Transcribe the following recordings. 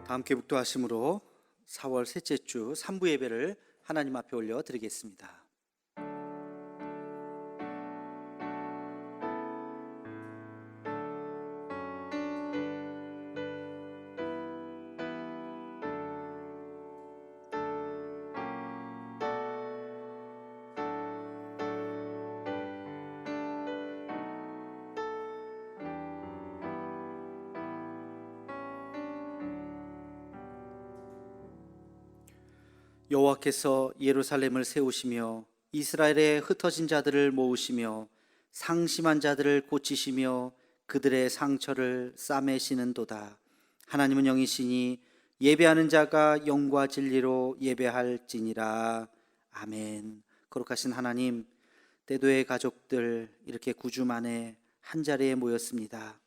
다 함께 묵도하심으로 4월 셋째 주 3부 예배를 하나님 앞에 올려드리겠습니다. 여호와께서 예루살렘을 세우시며 이스라엘의 흩어진 자들을 모으시며 상심한 자들을 고치시며 그들의 상처를 싸매시는도다. 하나님은 영이시니 예배하는 자가 영과 진리로 예배할지니라. 아멘. 거룩하신 하나님, 대도의 가족들 이렇게 9주 만에 한자리에 모였습니다.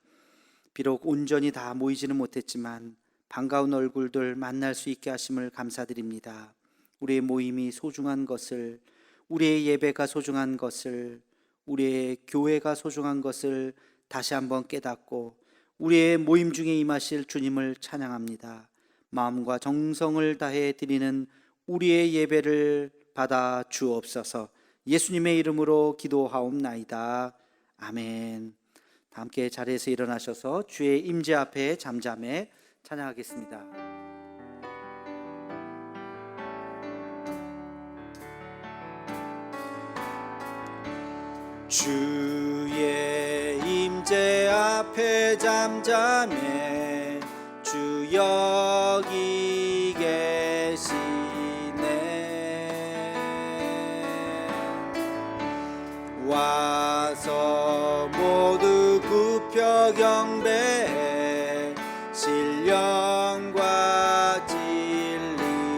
비록 온전히 다 모이지는 못했지만 반가운 얼굴들 만날 수 있게 하심을 감사드립니다. 우리의 모임이 소중한 것을, 우리의 예배가 소중한 것을, 우리의 교회가 소중한 것을 다시 한번 깨닫고 우리의 모임 중에 임하실 주님을 찬양합니다. 마음과 정성을 다해 드리는 우리의 예배를 받아 주옵소서. 예수님의 이름으로 기도하옵나이다. 아멘. 함께 자리에서 일어나셔서 주의 임재 앞에 잠잠해 찬양하겠습니다. 주의 임재 앞에 잠잠해 주 여기 계시네. 와서 모두 굽혀 경배해 신령과 진리로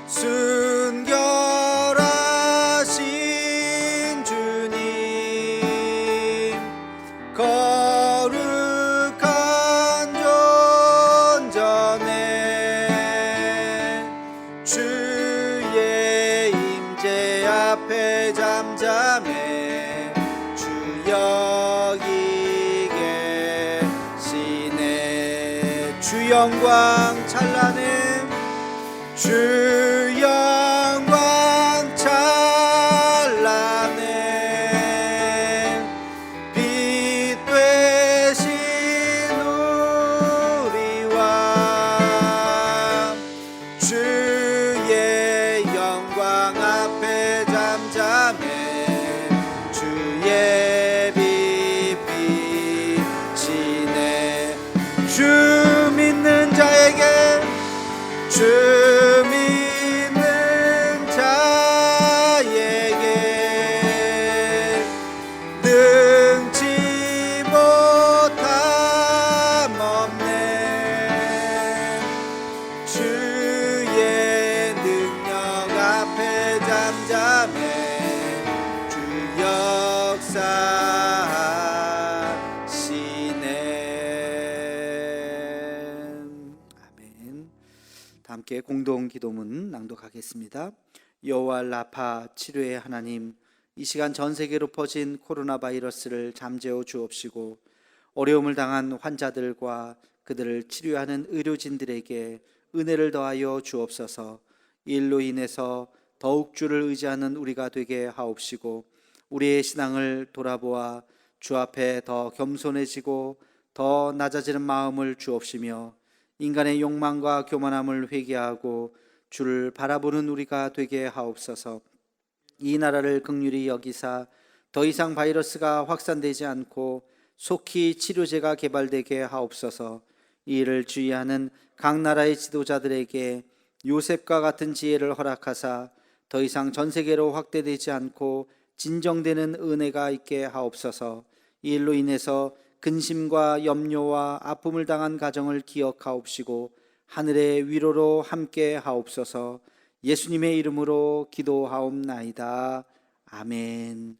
순결하신 주님, 거룩한 존전에 주의 임재 앞에 잠잠해 주 여기 계시네. 주 영광 찬란해 주 영광 찬란해 빛 되신 우리와 주의 영광 앞에 잠잠해 주 예비 비치네. 주 믿는 자에게 주 믿는 자에게 능치 못함 없네. 주의 능력 앞에 잠잠해 주 역사하시네. 아멘. 함께 공동 기도문 낭독하겠습니다. 여호와 라파 치료의 하나님, 이 시간 전 세계로 퍼진 코로나 바이러스를 잠재워 주옵시고 어려움을 당한 환자들과 그들을 치료하는 의료진들에게 은혜를 더하여 주옵소서. 이 일로 인해서 더욱 주를 의지하는 우리가 되게 하옵시고 우리의 신앙을 돌아보아 주 앞에 더 겸손해지고 더 낮아지는 마음을 주옵시며 인간의 욕망과 교만함을 회개하고 주를 바라보는 우리가 되게 하옵소서. 이 나라를 긍휼히 여기사 더 이상 바이러스가 확산되지 않고 속히 치료제가 개발되게 하옵소서. 이 일을 주의하는 각 나라의 지도자들에게 요셉과 같은 지혜를 허락하사 더 이상 전 세계로 확대되지 않고 진정되는 은혜가 있게 하옵소서. 이 일로 인해서 근심과 염려와 아픔을 당한 가정을 기억하옵시고 하늘의 위로로 함께 하옵소서. 예수님의 이름으로 기도하옵나이다. 아멘.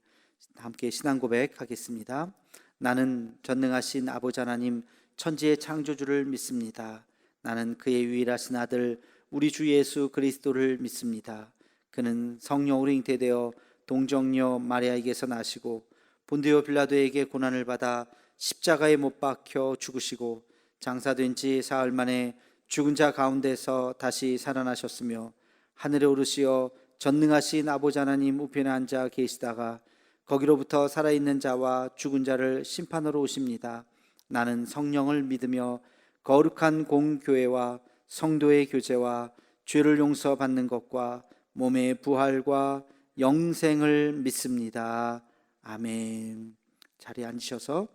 함께 신앙 고백하겠습니다. 나는 전능하신 아버지 하나님 천지의 창조주를 믿습니다. 나는 그의 유일하신 아들 우리 주 예수 그리스도를 믿습니다. 그는 성령으로 잉태되어 동정녀 마리아에게서 나시고 본디오 빌라도에게 고난을 받아 십자가에 못 박혀 죽으시고 장사된 지 사흘 만에 죽은 자 가운데서 다시 살아나셨으며 하늘에 오르시어 전능하신 아버지 하나님 우편에 앉아 계시다가 거기로부터 살아있는 자와 죽은 자를 심판하러 오십니다. 나는 성령을 믿으며 거룩한 공교회와 성도의 교제와 죄를 용서받는 것과 몸의 부활과 영생을 믿습니다. 아멘. 자리에 앉으셔서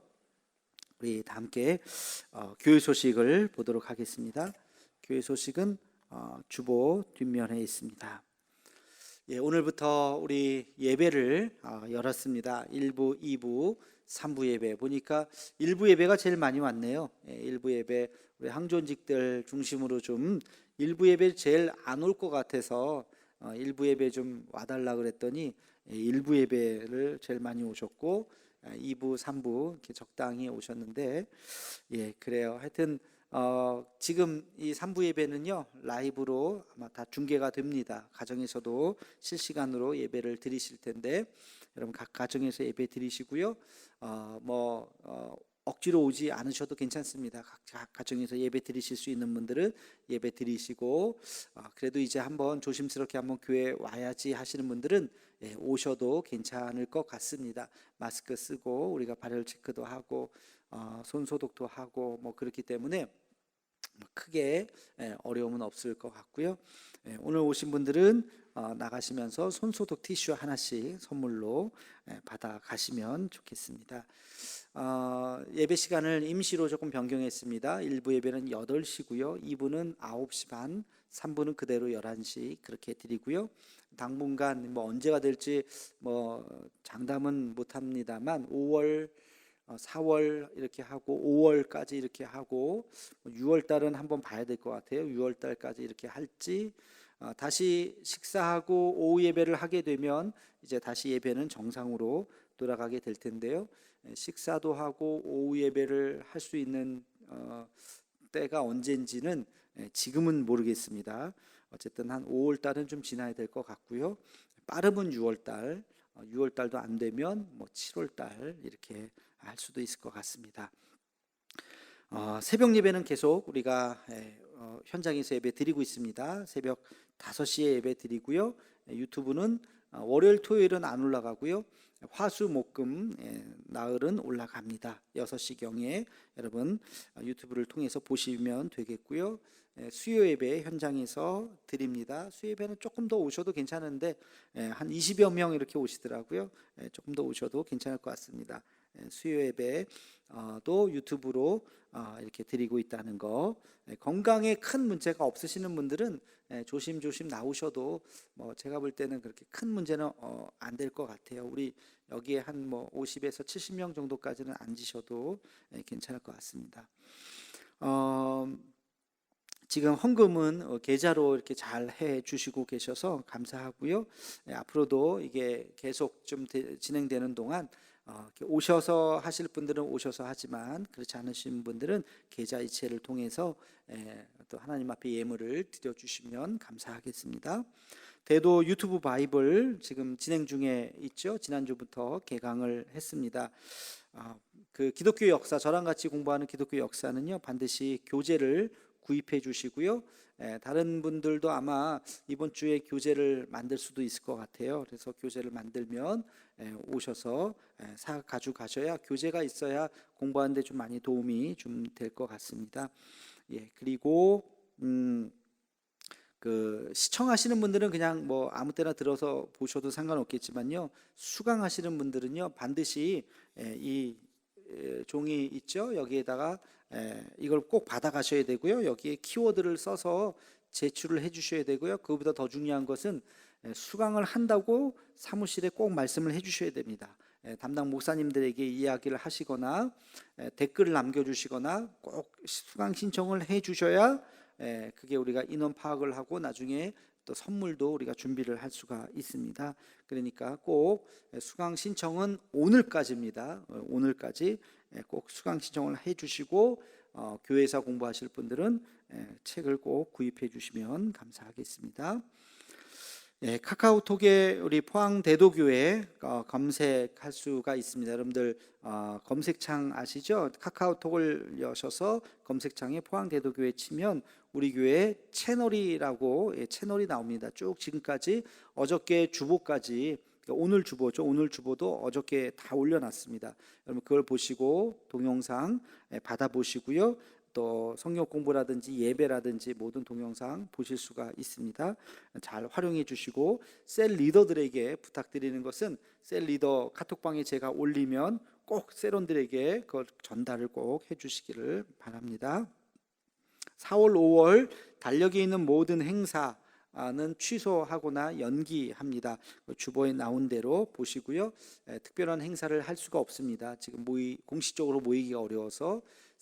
우리 다 함께 교회 소식을 보도록 하겠습니다. 교회 소식은 주보 뒷면에 있습니다. 예, 오늘부터 우리 예배를 열었습니다. 1부, 2부, 3부 예배 보니까 1부 예배가 제일 많이 왔네요. 예, 1부 예배 우리 항존직들 중심으로 좀 1부 예배 제일 안 올 것 같아서 1부 예배 좀 와달라 그랬더니 1부 예배를 제일 많이 오셨고 2부, 3부 이렇게 적당히 오셨는데 예, 그래요. 하여튼 지금 이 3부 예배는요 라이브로 아마 다 중계가 됩니다. 가정에서도 실시간으로 예배를 드리실 텐데 여러분 각 가정에서 예배 드리시고요. 억지로 오지 않으셔도 괜찮습니다. 각 가정에서 예배 드리실 수 있는 분들은 예배 드리시고 그래도 이제 한번 조심스럽게 한번 교회 와야지 하시는 분들은 예, 오셔도 괜찮을 것 같습니다. 마스크 쓰고 우리가 발열 체크도 하고 손 소독도 하고 뭐 그렇기 때문에 크게 어려움은 없을 것 같고요. 오늘 오신 분들은 나가시면서 손소독 티슈 하나씩 선물로 받아 가시면 좋겠습니다. 예배 시간을 임시로 조금 변경했습니다. 1부 예배는 8시고요. 2부는 9시 반, 3부는 그대로 11시 그렇게 드리고요. 당분간 뭐 언제가 될지 뭐 장담은 못 합니다만 5월 4월 이렇게 하고 5월까지 이렇게 하고 6월 달은 한번 봐야 될 것 같아요. 6월 달까지 이렇게 할지 다시 식사하고 오후 예배를 하게 되면 이제 다시 예배는 정상으로 돌아가게 될 텐데요. 식사도 하고 오후 예배를 할 수 있는 때가 언젠지는 지금은 모르겠습니다. 어쨌든 한 5월 달은 좀 지나야 될 것 같고요. 빠르면 6월 달, 6월 달도 안 되면 뭐 7월 달 이렇게 할 수도 있을 것 같습니다. 새벽 예배는 계속 우리가 현장에서 예배 드리고 있습니다. 새벽 5시에 예배 드리고요. 유튜브는 월요일 토요일은 안 올라가고요. 화수 목금 나흘은 올라갑니다. 6시경에 여러분 유튜브를 통해서 보시면 되겠고요. 수요 예배 현장에서 드립니다. 수요 예배는 조금 더 오셔도 괜찮은데 한 20여 명 이렇게 오시더라고요. 조금 더 오셔도 괜찮을 것 같습니다. 수요 예배도 유튜브로 이렇게 드리고 있다는 거. 건강에 큰 문제가 없으시는 분들은 조심조심 나오셔도 뭐 제가 볼 때는 그렇게 큰 문제는 안 될 것 같아요. 우리 여기에 한 뭐 50에서 70명 정도까지는 앉으셔도 괜찮을 것 같습니다. 지금 헌금은 계좌로 이렇게 잘 해 주시고 계셔서 감사하고요. 앞으로도 이게 계속 좀 진행되는 동안 이렇게 오셔서 하실 분들은 오셔서 하지만 그렇지 않으신 분들은 계좌 이체를 통해서 또 하나님 앞에 예물을 드려주시면 감사하겠습니다. 대도 유튜브 바이블 지금 진행 중에 있죠. 지난주부터 개강을 했습니다. 그 기독교 역사, 저랑 같이 공부하는 기독교 역사는요 반드시 교재를 구입해 주시고요. 다른 분들도 아마 이번 주에 교재를 만들 수도 있을 것 같아요. 그래서 교재를 만들면 오셔서 가지고 가셔야 교재가 있어야 공부하는데 좀 많이 도움이 좀 될 것 같습니다. 예, 그리고 그 시청하시는 분들은 그냥 뭐 아무 때나 들어서 보셔도 상관없겠지만요. 수강하시는 분들은요 반드시 이 종이 있죠. 여기에다가 이걸 꼭 받아 가셔야 되고요. 여기에 키워드를 써서 제출을 해 주셔야 되고요. 그것보다 더 중요한 것은 수강을 한다고 사무실에 꼭 말씀을 해 주셔야 됩니다. 담당 목사님들에게 이야기를 하시거나 댓글을 남겨 주시거나 꼭 수강 신청을 해 주셔야 그게 우리가 인원 파악을 하고 나중에 또 선물도 우리가 준비를 할 수가 있습니다. 그러니까 꼭 수강 신청은 오늘까지입니다. 오늘까지 꼭 수강 신청을 해 주시고 교회에서 공부하실 분들은 책을 꼭 구입해 주시면 감사하겠습니다. 예, 카카오톡에 우리 포항대도교회 검색할 수가 있습니다. 여러분들 검색창 아시죠? 카카오톡을 여셔서 검색창에 포항대도교회 치면 우리 교회 채널이라고 채널이 나옵니다. 쭉 지금까지 어저께 주보까지, 오늘 주보죠. 오늘 주보도 어저께 다 올려놨습니다. 여러분 그걸 보시고 동영상 받아보시고요. 또 성경 공부라든지 예배라든지 모든 동영상 보실 수가 있습니다. 잘 활용해 주시고, 셀 리더들에게 부탁드리는 것은 셀 리더 카톡방에 제가 올리면 꼭 셀원들에게 그 전달을 꼭 해주시기를 바랍니다. 4월 5월 달력에 있는 모든 행사는 취소하거나 연기합니다. 주보에 나온 대로 보시고요. 특별한 행사를 할 수가 없습니다. 지금 공식적으로 모이기가 어려워서.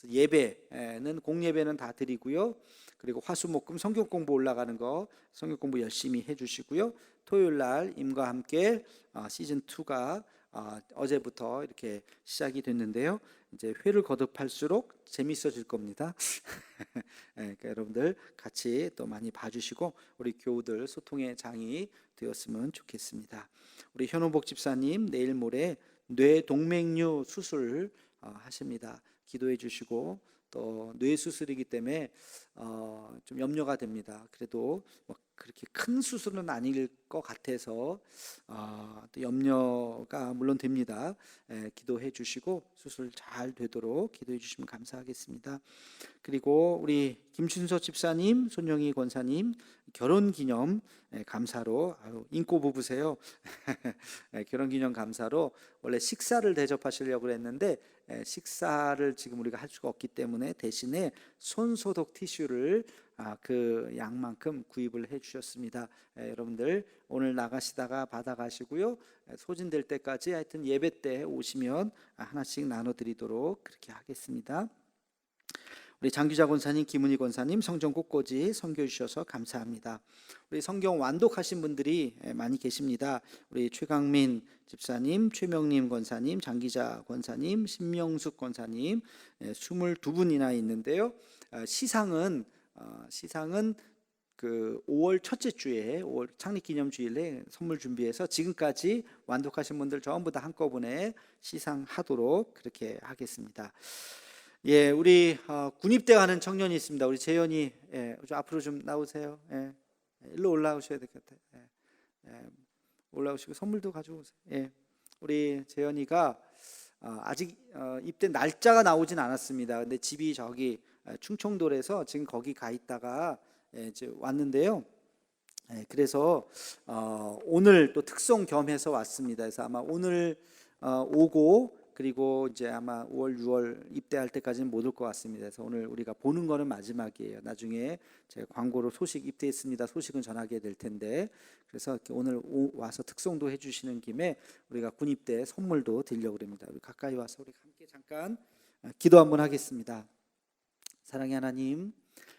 예배는 공예배는 다 드리고요. 그리고 화수목금 성경 공부 올라가는 거 성경 공부 열심히 해주시고요. 토요일 날 임과 함께 시즌 2가 어제부터 이렇게 시작이 됐는데요. 이제 회를 거듭할수록 재밌어질 겁니다. 그러니까 여러분들 같이 또 많이 봐주시고 우리 교우들 소통의 장이 되었으면 좋겠습니다. 우리 현호복 집사님 내일 모레 뇌동맥류 수술 하십니다. 기도해 주시고, 또 뇌 수술이기 때문에 좀 염려가 됩니다. 그래도 뭐 그렇게 큰 수술은 아닐 것 같아서 또 염려가 물론 됩니다. 기도해 주시고 수술 잘 되도록 기도해 주시면 감사하겠습니다. 그리고 우리 김춘서 집사님, 손영희 권사님 결혼기념 감사로, 인꼬 부부세요. 결혼기념 감사로 원래 식사를 대접하시려고 했는데 식사를 지금 우리가 할 수가 없기 때문에 대신에 손소독 티슈를 그 양만큼 구입을 해 주셨습니다. 여러분들 오늘 나가시다가 받아가시고요. 소진될 때까지 하여튼 예배 때 오시면 하나씩 나눠드리도록 그렇게 하겠습니다. 우리 장규자 권사님, 김은희 권사님 성경 꽃꽂이 섬겨 주셔서 감사합니다. 우리 성경 완독하신 분들이 많이 계십니다. 우리 최강민 집사님, 최명림 권사님, 장기자 권사님, 신명숙 권사님 22분이나 있는데요. 시상은 그 5월 첫째 주에 5월 창립기념주일에 선물 준비해서 지금까지 완독하신 분들 전부 다 한꺼번에 시상하도록 그렇게 하겠습니다. 예, 우리 군입대 가는 청년이 있습니다. 우리 재현이 좀 앞으로 좀 나오세요. 일로 올라오셔야 될 것 같아요. 올라오시고 선물도 가져오세요. 우리 재현이가 아직 입대 날짜가 나오진 않았습니다. 근데 집이 저기 충청도에서 지금 거기 가 있다가 이제 왔는데요. 그래서 오늘 또 특송 겸해서 왔습니다. 그래서 아마 오늘 오고 그리고 이제 아마 5월, 6월 입대할 때까지는 못 올 것 같습니다. 그래서 오늘 우리가 보는 거는 마지막이에요. 나중에 제가 광고로 소식 입대했습니다. 소식은 전하게 될 텐데, 그래서 이렇게 오늘 와서 특송도 해주시는 김에 우리가 군입대 선물도 드리려고 합니다. 우리 가까이 와서 우리 함께 잠깐 기도 한번 하겠습니다. 사랑의 하나님,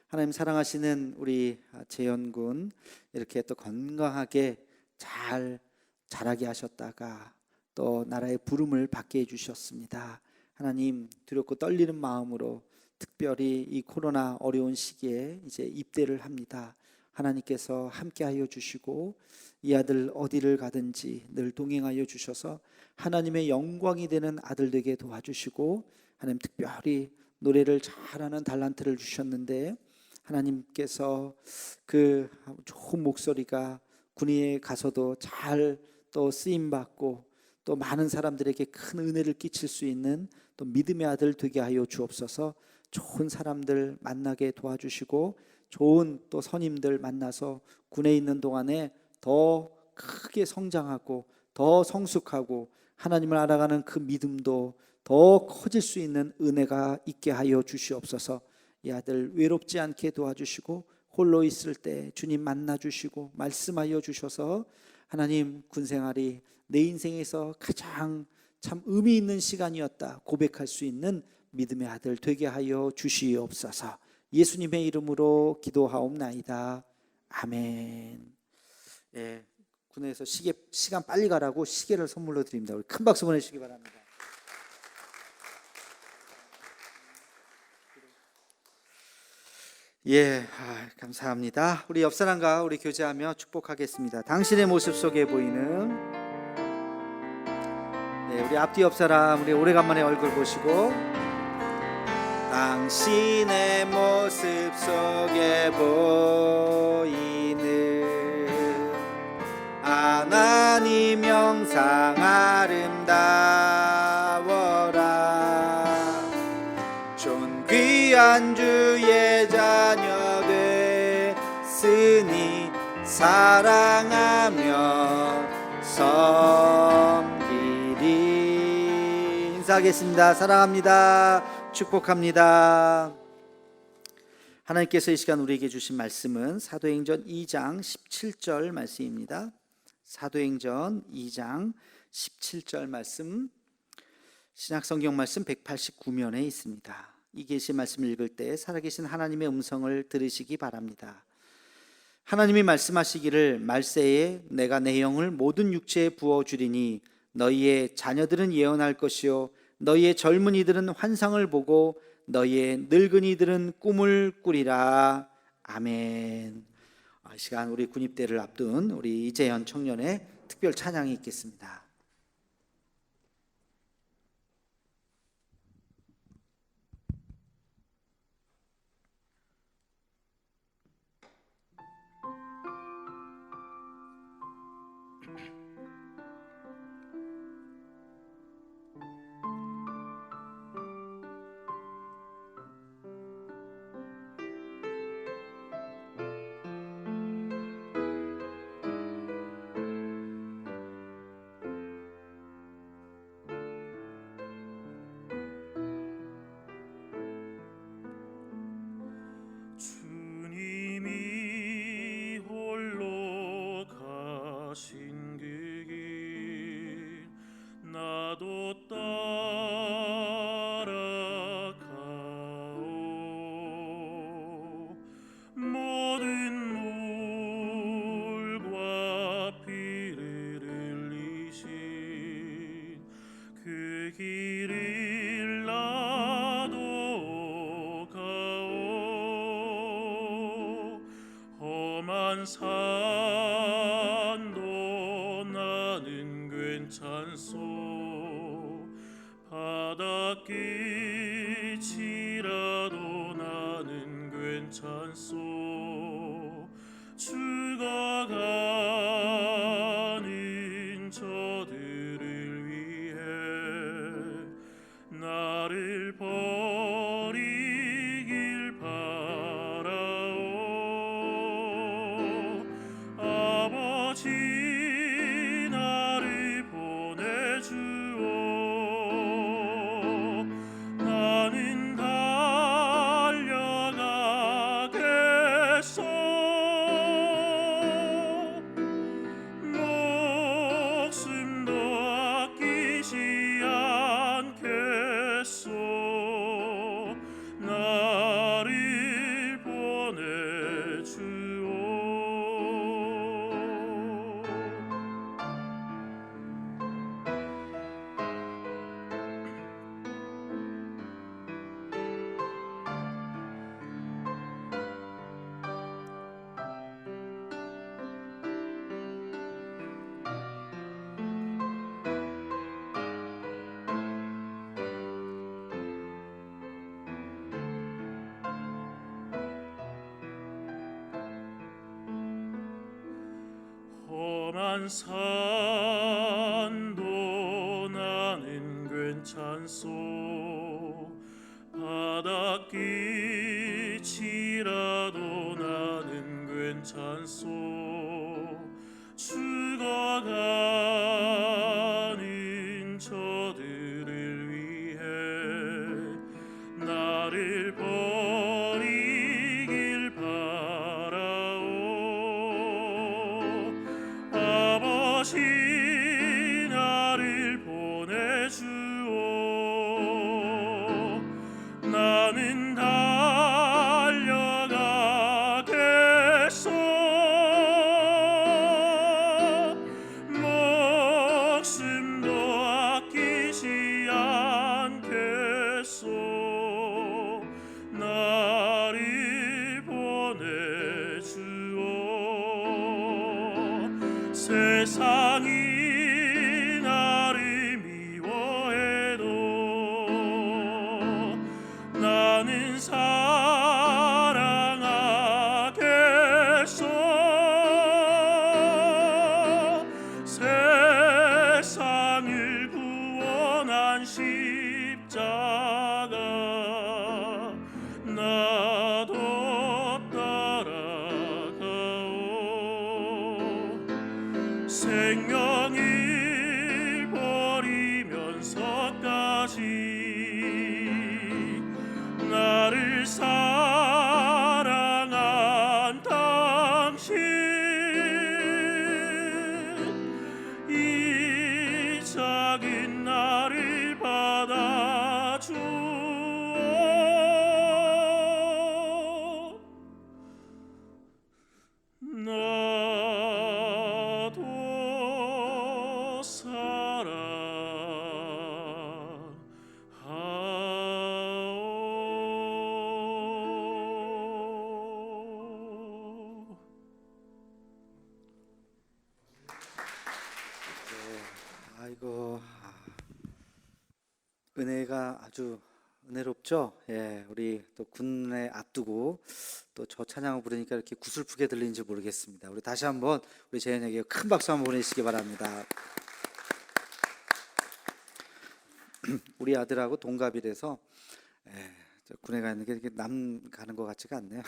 하나님 사랑하시는 우리 재현군 이렇게 또 건강하게 잘 자라게 하셨다가 또 나라의 부름을 받게 해주셨습니다. 하나님 두렵고 떨리는 마음으로 특별히 이 코로나 어려운 시기에 이제 입대를 합니다. 하나님께서 함께하여 주시고 이 아들 어디를 가든지 늘 동행하여 주셔서 하나님의 영광이 되는 아들 되게 도와주시고, 하나님 특별히 노래를 잘하는 달란트를 주셨는데 하나님께서 그 좋은 목소리가 군위에 가서도 잘 또 쓰임받고 또 많은 사람들에게 큰 은혜를 끼칠 수 있는 또 믿음의 아들 되게 하여 주옵소서. 좋은 사람들 만나게 도와주시고 좋은 또 선임들 만나서 군에 있는 동안에 더 크게 성장하고 더 성숙하고 하나님을 알아가는 그 믿음도 더 커질 수 있는 은혜가 있게 하여 주시옵소서. 이 아들 외롭지 않게 도와주시고 홀로 있을 때 주님 만나주시고 말씀하여 주셔서 하나님 군생활이 내 인생에서 가장 참 의미 있는 시간이었다 고백할 수 있는 믿음의 아들 되게 하여 주시옵소서. 예수님의 이름으로 기도하옵나이다. 아멘. 군에서 시간 빨리 가라고 시계를 선물로 드립니다. 우리 큰 박수 보내주시기 바랍니다. 감사합니다. 우리 옆 사람과 우리 교제하며 축복하겠습니다. 당신의 모습 속에 보이는 우리 앞뒤 옆 사람, 우리 오래간만에 얼굴 보시고, 당신의 모습 속에 보이는 하나님 형상 아름다워라. 존귀한 주의 자녀 됐으니 사랑하며 섬기리. 인사하겠습니다. 사랑합니다. 축복합니다. 하나님께서 이 시간 우리에게 주신 말씀은 사도행전 2장 17절 말씀입니다. 사도행전 2장 17절 말씀, 신약성경 말씀 189면에 있습니다. 이 계시 말씀을 읽을 때 살아계신 하나님의 음성을 들으시기 바랍니다. 하나님이 말씀하시기를 말세에 내가 내 영을 모든 육체에 부어주리니 너희의 자녀들은 예언할 것이요 너희의 젊은이들은 환상을 보고 너희의 늙은이들은 꿈을 꾸리라. 아멘. 이 시간 우리 군입대를 앞둔 우리 이재현 청년의 특별 찬양이 있겠습니다. 주님이 홀로 가신 그 길 나도 따라가오. 모든 물과 피를 흘리신 그 길을 나도 가오. 험한 산도 나는 괜찮소. 바닷길이라도 나는 괜찮소. 죽어가는 저들을 위해 나를 버리길 바라오. 아버지 나를 보내주오. 나는 달려가겠소. 목숨도 아끼지 않겠소. 나를 보내주오. 험한 산도 나는 괜찮소. 바닷길이라도 나는 괜찮소. 죽어가는 저들을 위해 나를 버리길 바라오. 아버지 나를 보내주오. 나는 달려가겠소. 목숨도 떠난 십자가 나도 따라가오. 생명을 버리면서까지 나를 사랑한 당신, 이 작은 나를 받아주어. 나도 사랑하오. 아이고, 은혜가 아주 은혜롭죠? 예, 우리 또 군에 앞두고 또 저 찬양을 부르니까 이렇게 구슬프게 들리는지 모르겠습니다. 우리 다시 한번 우리 재현에게 큰 박수 한번 보내시기 바랍니다. 우리 아들하고 동갑이라서 저 군에 가는 게 이렇게 남 가는 것 같지가 않네요.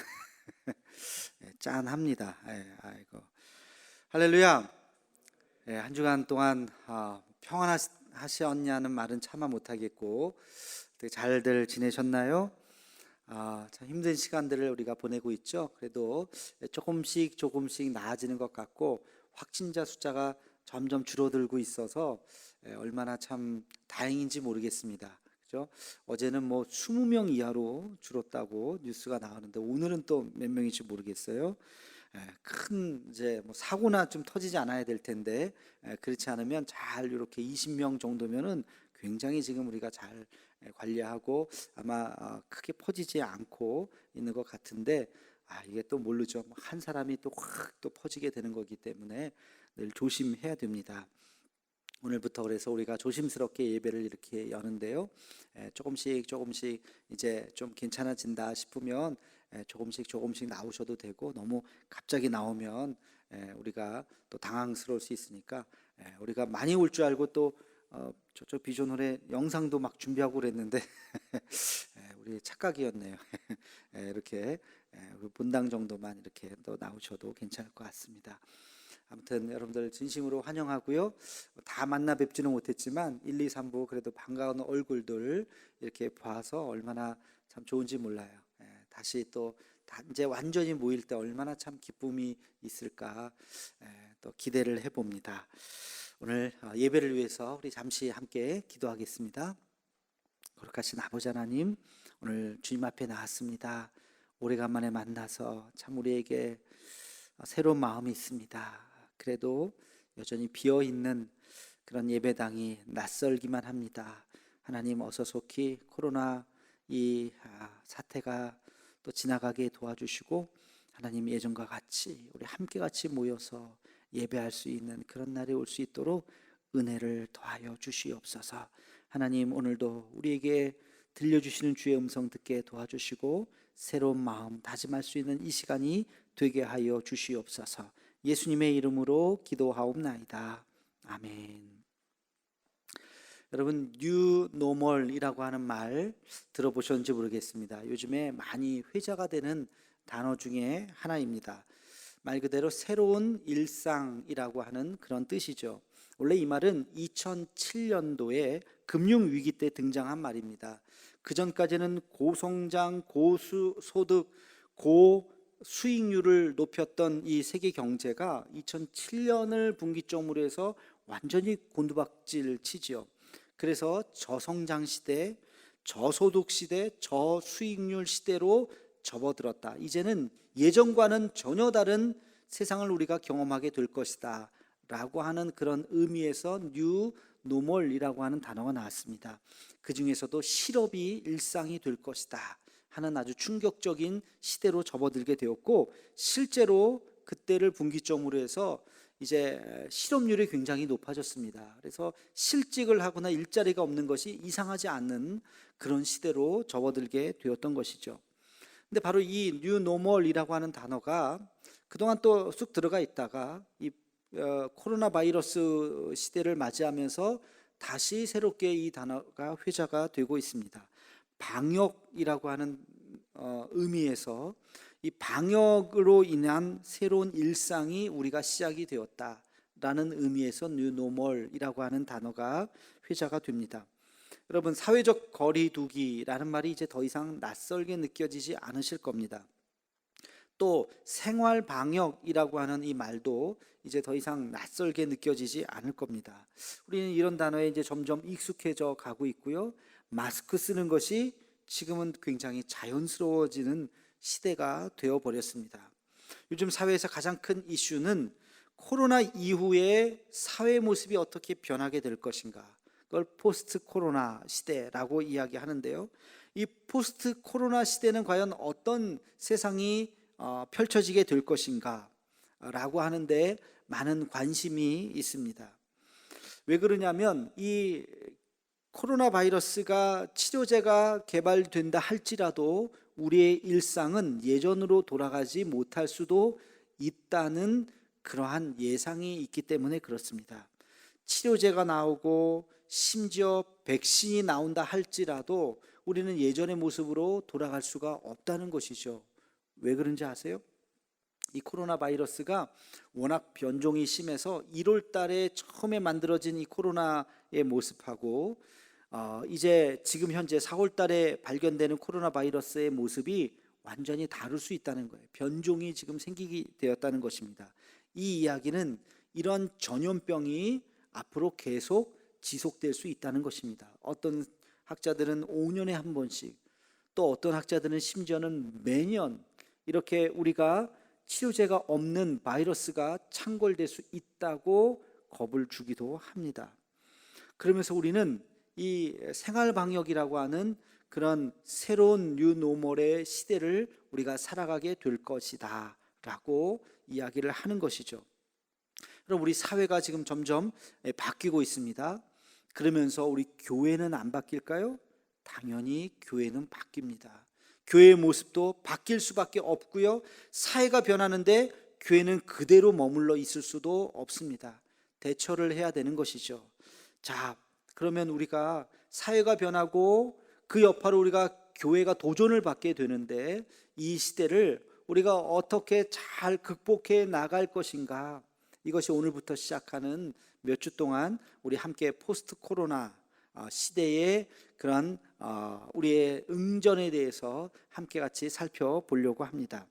짠합니다. 아이고, 할렐루야. 한 주간 동안 평안하셨냐는 말은 차마 못하겠고 되게 잘들 지내셨나요? 참 힘든 시간들을 우리가 보내고 있죠. 그래도 조금씩 나아지는 것 같고 확진자 숫자가 점점 줄어들고 있어서 얼마나 참 다행인지 모르겠습니다. 그죠? 어제는 뭐 20명 이하로 줄었다고 뉴스가 나오는데 오늘은 또 몇 명인지 모르겠어요. 큰 이제 뭐 사고나 좀 터지지 않아야 될 텐데 그렇지 않으면 잘 이렇게 20명 정도면은 굉장히 지금 우리가 잘 관리하고 아마 크게 퍼지지 않고 있는 것 같은데 이게 또 모르죠. 한 사람이 또 확 또 퍼지게 되는 거기 때문에 늘 조심해야 됩니다. 오늘부터 그래서 우리가 조심스럽게 예배를 이렇게 여는데요. 조금씩 이제 좀 괜찮아진다 싶으면 조금씩 나오셔도 되고 너무 갑자기 나오면 우리가 또 당황스러울 수 있으니까 우리가 많이 올 줄 알고 또 저쪽 비전홀에 영상도 막 준비하고 그랬는데 우리 착각이었네요. 이렇게 우리 본당 정도만 이렇게 또 나오셔도 괜찮을 것 같습니다. 아무튼 여러분들 진심으로 환영하고요. 다 만나 뵙지는 못했지만 1, 2, 3부 그래도 반가운 얼굴들 이렇게 봐서 얼마나 참 좋은지 몰라요. 다시 또 이제 완전히 모일 때 얼마나 참 기쁨이 있을까 또 기대를 해봅니다. 오늘 예배를 위해서 우리 잠시 함께 기도하겠습니다. 거룩하신 아버지 하나님, 오늘 주님 앞에 나왔습니다. 오래간만에 만나서 참 우리에게 새로운 마음이 있습니다. 그래도 여전히 비어있는 그런 예배당이 낯설기만 합니다. 하나님 어서 속히 코로나 이 사태가 또 지나가게 도와주시고 하나님 예전과 같이 우리 함께 같이 모여서 예배할 수 있는 그런 날이 올 수 있도록 은혜를 더하여 주시옵소서. 하나님 오늘도 우리에게 들려주시는 주의 음성 듣게 도와주시고 새로운 마음 다짐할 수 있는 이 시간이 되게 하여 주시옵소서. 예수님의 이름으로 기도하옵나이다. 아멘. 여러분 뉴 노멀이라고 하는 말 들어보셨는지 모르겠습니다. 요즘에 많이 회자가 되는 단어 중에 하나입니다. 말 그대로 새로운 일상이라고 하는 그런 뜻이죠. 원래 이 말은 2007년도에 금융위기 때 등장한 말입니다. 그 전까지는 고성장, 고소득, 고수익률을 높였던 이 세계 경제가 2007년을 분기점으로 해서 완전히 곤두박질 치지요. 그래서 저성장 시대, 저소득 시대, 저수익률 시대로 접어들었다. 이제는 예전과는 전혀 다른 세상을 우리가 경험하게 될 것이다 라고 하는 그런 의미에서 뉴 노멀이라고 하는 단어가 나왔습니다. 그 중에서도 실업이 일상이 될 것이다 하는 아주 충격적인 시대로 접어들게 되었고, 실제로 그때를 분기점으로 해서 이제 실업률이 굉장히 높아졌습니다. 그래서 실직을 하거나 일자리가 없는 것이 이상하지 않는 그런 시대로 접어들게 되었던 것이죠. 근데 바로 이 뉴 노멀이라고 하는 단어가 그동안 또 쑥 들어가 있다가 이 코로나 바이러스 시대를 맞이하면서 다시 새롭게 이 단어가 회자가 되고 있습니다. 방역이라고 하는 의미에서 이 방역으로 인한 새로운 일상이 우리가 시작이 되었다라는 의미에서 뉴노멀이라고 하는 단어가 회자가 됩니다. 여러분, 사회적 거리두기라는 말이 이제 더 이상 낯설게 느껴지지 않으실 겁니다. 또 생활 방역이라고 하는 이 말도 이제 더 이상 낯설게 느껴지지 않을 겁니다. 우리는 이런 단어에 이제 점점 익숙해져 가고 있고요. 마스크 쓰는 것이 지금은 굉장히 자연스러워지는 시대가 되어 버렸습니다. 요즘 사회에서 가장 큰 이슈는 코로나 이후에 사회 모습이 어떻게 변하게 될 것인가, 그걸 포스트 코로나 시대라고 이야기하는데요. 이 포스트 코로나 시대는 과연 어떤 세상이 펼쳐지게 될 것인가 라고 하는데 많은 관심이 있습니다. 왜 그러냐면 이 코로나 바이러스가 치료제가 개발된다 할지라도 우리의 일상은 예전으로 돌아가지 못할 수도 있다는 그러한 예상이 있기 때문에 그렇습니다. 치료제가 나오고 심지어 백신이 나온다 할지라도 우리는 예전의 모습으로 돌아갈 수가 없다는 것이죠. 왜 그런지 아세요? 이 코로나 바이러스가 워낙 변종이 심해서 1월 달에 처음에 만들어진 이 코로나의 모습하고 이제 지금 현재 4월 달에 발견되는 코로나 바이러스의 모습이 완전히 다를 수 있다는 거예요. 변종이 지금 생기게 되었다는 것입니다. 이 이야기는 이런 전염병이 앞으로 계속 지속될 수 있다는 것입니다. 어떤 학자들은 5년에 한 번씩, 또 어떤 학자들은 심지어는 매년 이렇게 우리가 치료제가 없는 바이러스가 창궐될 수 있다고 겁을 주기도 합니다. 그러면서 우리는 이 생활방역이라고 하는 그런 새로운 뉴노멀의 시대를 우리가 살아가게 될 것이다 라고 이야기를 하는 것이죠. 그럼 우리 사회가 지금 점점 바뀌고 있습니다. 그러면서 우리 교회는 안 바뀔까요? 당연히 교회는 바뀝니다. 교회의 모습도 바뀔 수밖에 없고요. 사회가 변하는데 교회는 그대로 머물러 있을 수도 없습니다. 대처를 해야 되는 것이죠. 자, 그러면 우리가 사회가 변하고 그 여파로 우리가 교회가 도전을 받게 되는데 이 시대를 우리가 어떻게 잘 극복해 나갈 것인가, 이것이 오늘부터 시작하는 몇 주 동안 우리 함께 포스트 코로나 시대의 그런 우리의 응전에 대해서 함께 같이 살펴보려고 합니다.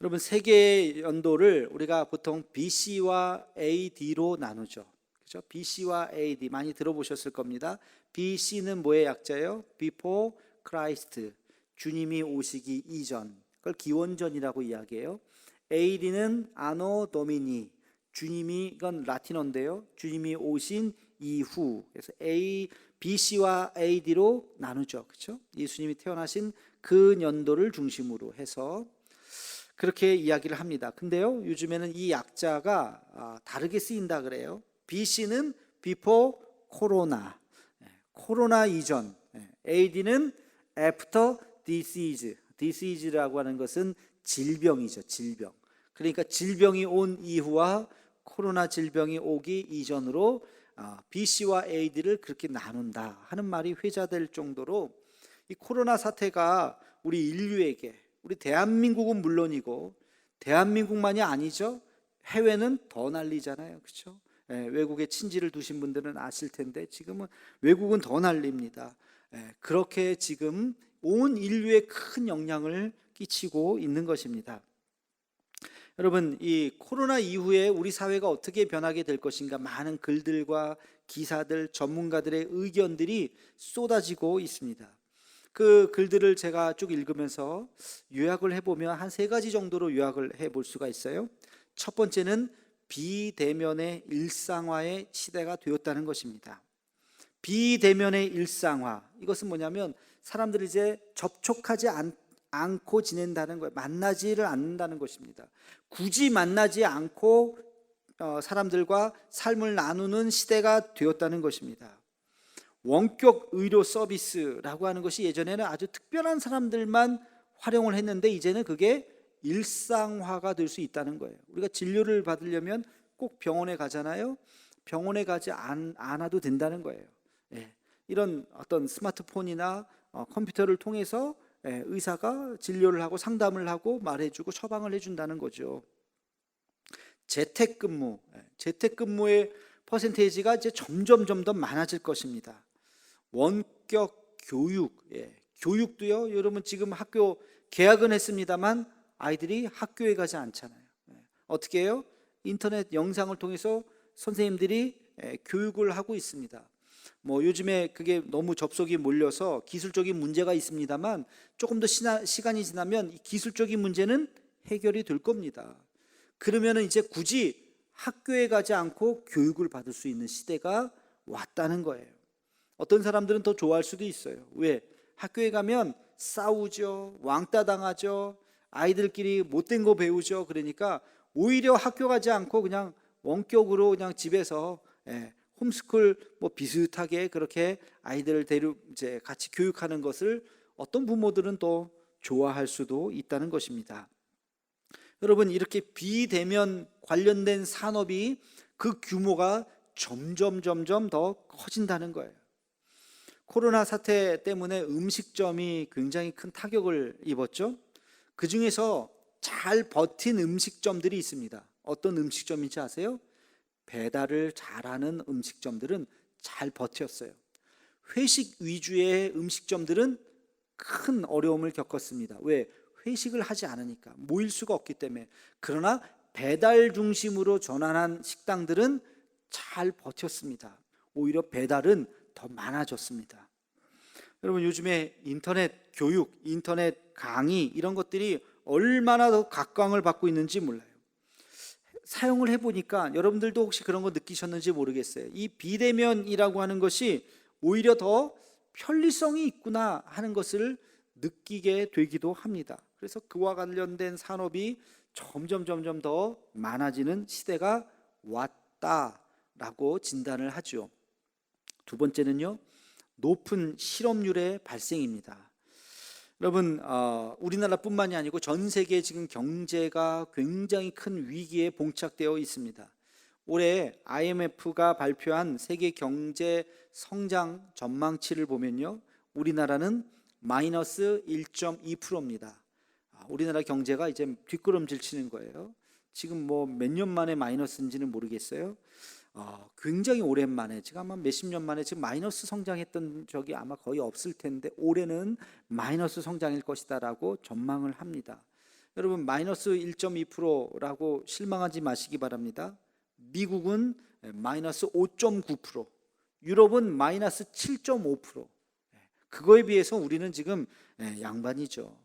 여러분, 세계 연도를 우리가 보통 BC와 AD로 나누죠. 그렇죠? BC와 AD 많이 들어보셨을 겁니다. BC는 뭐의 약자예요? Before Christ, 주님이 오시기 이전, 그걸 기원전이라고 이야기해요. AD는 Anno Domini, 주님이, 이건 라틴어인데요, 주님이 오신 이후. 그래서 BC와 AD로 나누죠. 그렇죠? 예수님이 태어나신 그 연도를 중심으로 해서 그렇게 이야기를 합니다. 근데요, 요즘에는 이 약자가 다르게 쓰인다 그래요. BC는 Before Corona, 코로나 이전. AD는 After Disease. Disease라고 하는 것은 질병이죠. 질병. 그러니까 질병이 온 이후와 코로나 질병이 오기 이전으로 BC와 AD를 그렇게 나눈다 하는 말이 회자될 정도로 이 코로나 사태가 우리 인류에게, 우리 대한민국은 물론이고, 대한민국만이 아니죠. 해외는 더 난리잖아요. 그렇죠? 외국에 친지를 두신 분들은 아실 텐데 지금은 외국은 더 난립니다. 그렇게 지금 온 인류에 큰 영향을 끼치고 있는 것입니다. 여러분, 이 코로나 이후에 우리 사회가 어떻게 변하게 될 것인가, 많은 글들과 기사들, 전문가들의 의견들이 쏟아지고 있습니다. 그 글들을 제가 쭉 읽으면서 요약을 해보면 한 3가지 정도로 요약을 해볼 수가 있어요. 첫 번째는 비대면의 일상화의 시대가 되었다는 것입니다. 비대면의 일상화, 이것은 뭐냐면 사람들이 이제 접촉하지 않고 지낸다는 거예요. 만나지를 않는다는 것입니다. 굳이 만나지 않고 사람들과 삶을 나누는 시대가 되었다는 것입니다. 원격 의료 서비스라고 하는 것이 예전에는 아주 특별한 사람들만 활용을 했는데 이제는 그게 일상화가 될 수 있다는 거예요. 우리가 진료를 받으려면 꼭 병원에 가잖아요. 병원에 가지 않아도 된다는 거예요. 예, 이런 어떤 스마트폰이나 컴퓨터를 통해서 의사가 진료를 하고 상담을 하고 말해주고 처방을 해준다는 거죠. 재택근무의 퍼센테이지가 이제 점점 더 많아질 것입니다. 원격 교육, 교육도요. 여러분 지금 학교 개학은 했습니다만 아이들이 학교에 가지 않잖아요. 어떻게 해요? 인터넷 영상을 통해서 선생님들이 교육을 하고 있습니다. 뭐 요즘에 그게 너무 접속이 몰려서 기술적인 문제가 있습니다만 조금 더 시간이 지나면 이 기술적인 문제는 해결이 될 겁니다. 그러면 이제 굳이 학교에 가지 않고 교육을 받을 수 있는 시대가 왔다는 거예요. 어떤 사람들은 더 좋아할 수도 있어요. 왜? 학교에 가면 싸우죠, 왕따 당하죠, 아이들끼리 못된 거 배우죠. 그러니까 오히려 학교 가지 않고 그냥 원격으로 그냥 집에서 홈스쿨 뭐 비슷하게 그렇게 아이들을 이제 같이 교육하는 것을 어떤 부모들은 또 좋아할 수도 있다는 것입니다. 여러분, 이렇게 비대면 관련된 산업이 그 규모가 점점 더 커진다는 거예요. 코로나 사태 때문에 음식점이 굉장히 큰 타격을 입었죠. 그 중에서 잘 버틴 음식점들이 있습니다. 어떤 음식점인지 아세요? 배달을 잘하는 음식점들은 잘 버텼어요. 회식 위주의 음식점들은 큰 어려움을 겪었습니다. 왜? 회식을 하지 않으니까, 모일 수가 없기 때문에. 그러나 배달 중심으로 전환한 식당들은 잘 버텼습니다. 오히려 배달은 더 많아졌습니다. 여러분, 요즘에 인터넷 교육, 인터넷 강의 이런 것들이 얼마나 더 각광을 받고 있는지 몰라요. 사용을 해보니까 여러분들도 혹시 그런 거 느끼셨는지 모르겠어요. 이 비대면이라고 하는 것이 오히려 더 편리성이 있구나 하는 것을 느끼게 되기도 합니다. 그래서 그와 관련된 산업이 점점 더 많아지는 시대가 왔다라고 진단을 하죠. 두 번째는요, 높은 실업률의 발생입니다. 여러분, 우리나라뿐만이 아니고 전 세계 지금 경제가 굉장히 큰 위기에 봉착되어 있습니다. 올해 IMF가 발표한 세계 경제 성장 전망치를 보면요, 우리나라는 마이너스 1.2%입니다. 우리나라 경제가 이제 뒷걸음질 치는 거예요. 지금 뭐 몇 년 만에 마이너스인지는 모르겠어요. 굉장히 오랜만에, 지금 아마 몇십 년 만에 지금 마이너스 성장했던 적이 아마 거의 없을 텐데 올해는 마이너스 성장일 것이다라고 전망을 합니다. 여러분, 마이너스 1.2%라고 실망하지 마시기 바랍니다. 미국은 마이너스 5.9%, 유럽은 마이너스 7.5%. 그거에 비해서 우리는 지금 양반이죠.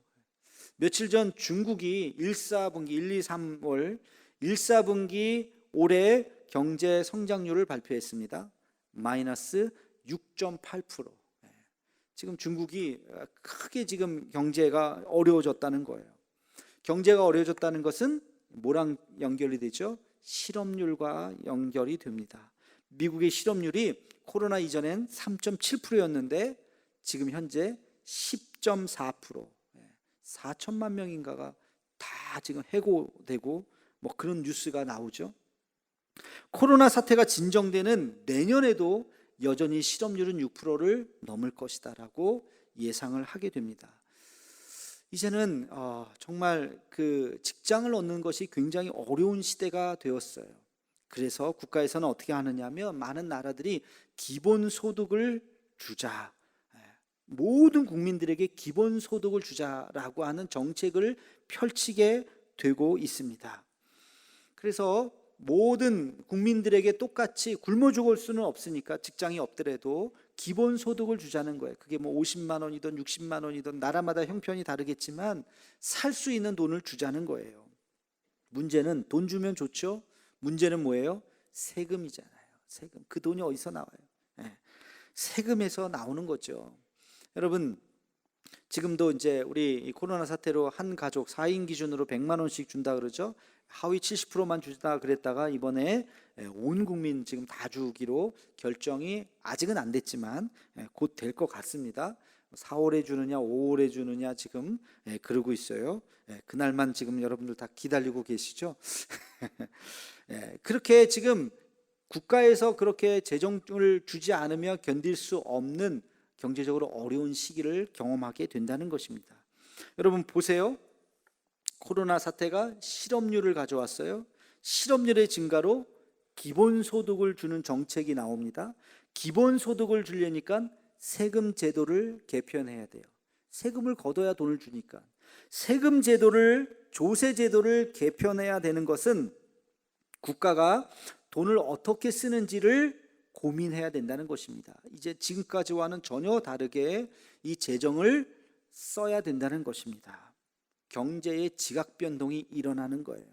며칠 전 중국이 1사분기 1, 2, 3월 1사분기 올해 경제 성장률을 발표했습니다. 마이너스 6.8%. 지금 중국이 크게 지금 경제가 어려워졌다는 거예요. 경제가 어려워졌다는 것은 뭐랑 연결이 되죠? 실업률과 연결이 됩니다. 미국의 실업률이 코로나 이전엔 3.7%였는데 지금 현재 10.4%, 4천만 명인가가 다 지금 해고되고 뭐 그런 뉴스가 나오죠. 코로나 사태가 진정되는 내년에도 여전히 실업률은 6%를 넘을 것이다라고 예상을 하게 됩니다. 이제는 정말 그 직장을 얻는 것이 굉장히 어려운 시대가 되었어요. 그래서 국가에서는 어떻게 하느냐면 많은 나라들이 기본소득을 주자, 모든 국민들에게 기본소득을 주자라고 하는 정책을 펼치게 되고 있습니다. 그래서 모든 국민들에게 똑같이 굶어 죽을 수는 없으니까 직장이 없더라도 기본소득을 주자는 거예요. 그게 뭐 50만 원이든 60만 원이든 나라마다 형편이 다르겠지만 살 수 있는 돈을 주자는 거예요. 문제는 돈 주면 좋죠. 문제는 뭐예요? 세금이잖아요. 세금. 그 돈이 어디서 나와요? 세금에서 나오는 거죠. 여러분, 지금도 이제 우리 코로나 사태로 한 가족 4인 기준으로 100만 원씩 준다 그러죠. 하위 70%만 주다 그랬다가 이번에 온 국민 지금 다 주기로 결정이 아직은 안 됐지만 곧 될 것 같습니다. 4월에 주느냐 5월에 주느냐 지금 그러고 있어요. 그날만 지금 여러분들 다 기다리고 계시죠. 그렇게 지금 국가에서 그렇게 재정을 주지 않으면 견딜 수 없는 경제적으로 어려운 시기를 경험하게 된다는 것입니다. 여러분 보세요. 코로나 사태가 실업률을 가져왔어요. 실업률의 증가로 기본소득을 주는 정책이 나옵니다. 기본소득을 주려니까 세금 제도를 개편해야 돼요. 세금을 걷어야 돈을 주니까. 세금 제도를, 조세 제도를 개편해야 되는 것은 국가가 돈을 어떻게 쓰는지를 고민해야 된다는 것입니다. 이제 지금까지와는 전혀 다르게 이 재정을 써야 된다는 것입니다. 경제의 지각 변동이 일어나는 거예요.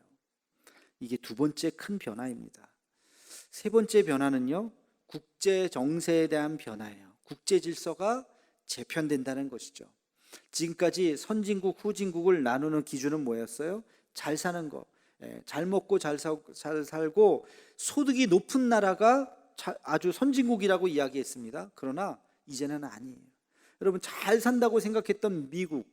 이게 두 번째 큰 변화입니다. 세 번째 변화는요, 국제 정세에 대한 변화예요. 국제 질서가 재편된다는 것이죠. 지금까지 선진국, 후진국을 나누는 기준은 뭐였어요? 잘 사는 거, 잘 먹고 잘 살고 소득이 높은 나라가 아주 선진국이라고 이야기했습니다. 그러나 이제는 아니에요. 여러분, 잘 산다고 생각했던 미국,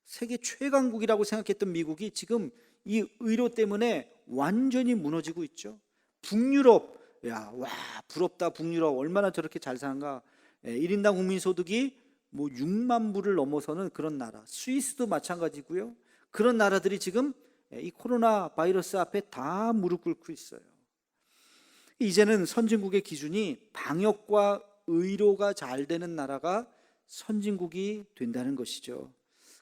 세계 최강국이라고 생각했던 미국이 지금 이 의료 때문에 완전히 무너지고 있죠. 북유럽, 와 부럽다. 북유럽 얼마나 저렇게 잘 사는가. 1인당 국민소득이 뭐 6만 불을 넘어서는 그런 나라. 스위스도 마찬가지고요. 그런 나라들이 지금 이 코로나 바이러스 앞에 다 무릎 꿇고 있어요. 이제는 선진국의 기준이 방역과 의료가 잘 되는 나라가 선진국이 된다는 것이죠.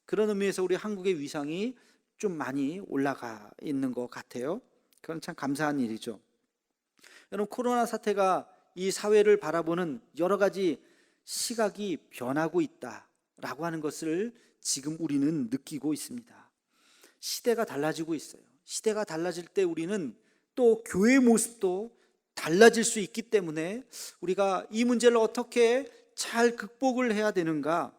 그런 의미에서 우리 한국의 위상이 좀 많이 올라가 있는 것 같아요. 그건 참 감사한 일이죠. 여러분, 코로나 사태가 이 사회를 바라보는 여러 가지 시각이 변하고 있다라고 하는 것을 지금 우리는 느끼고 있습니다. 시대가 달라지고 있어요. 시대가 달라질 때 우리는 또 교회의 모습도 달라질 수 있기 때문에 우리가 이 문제를 어떻게 잘 극복을 해야 되는가,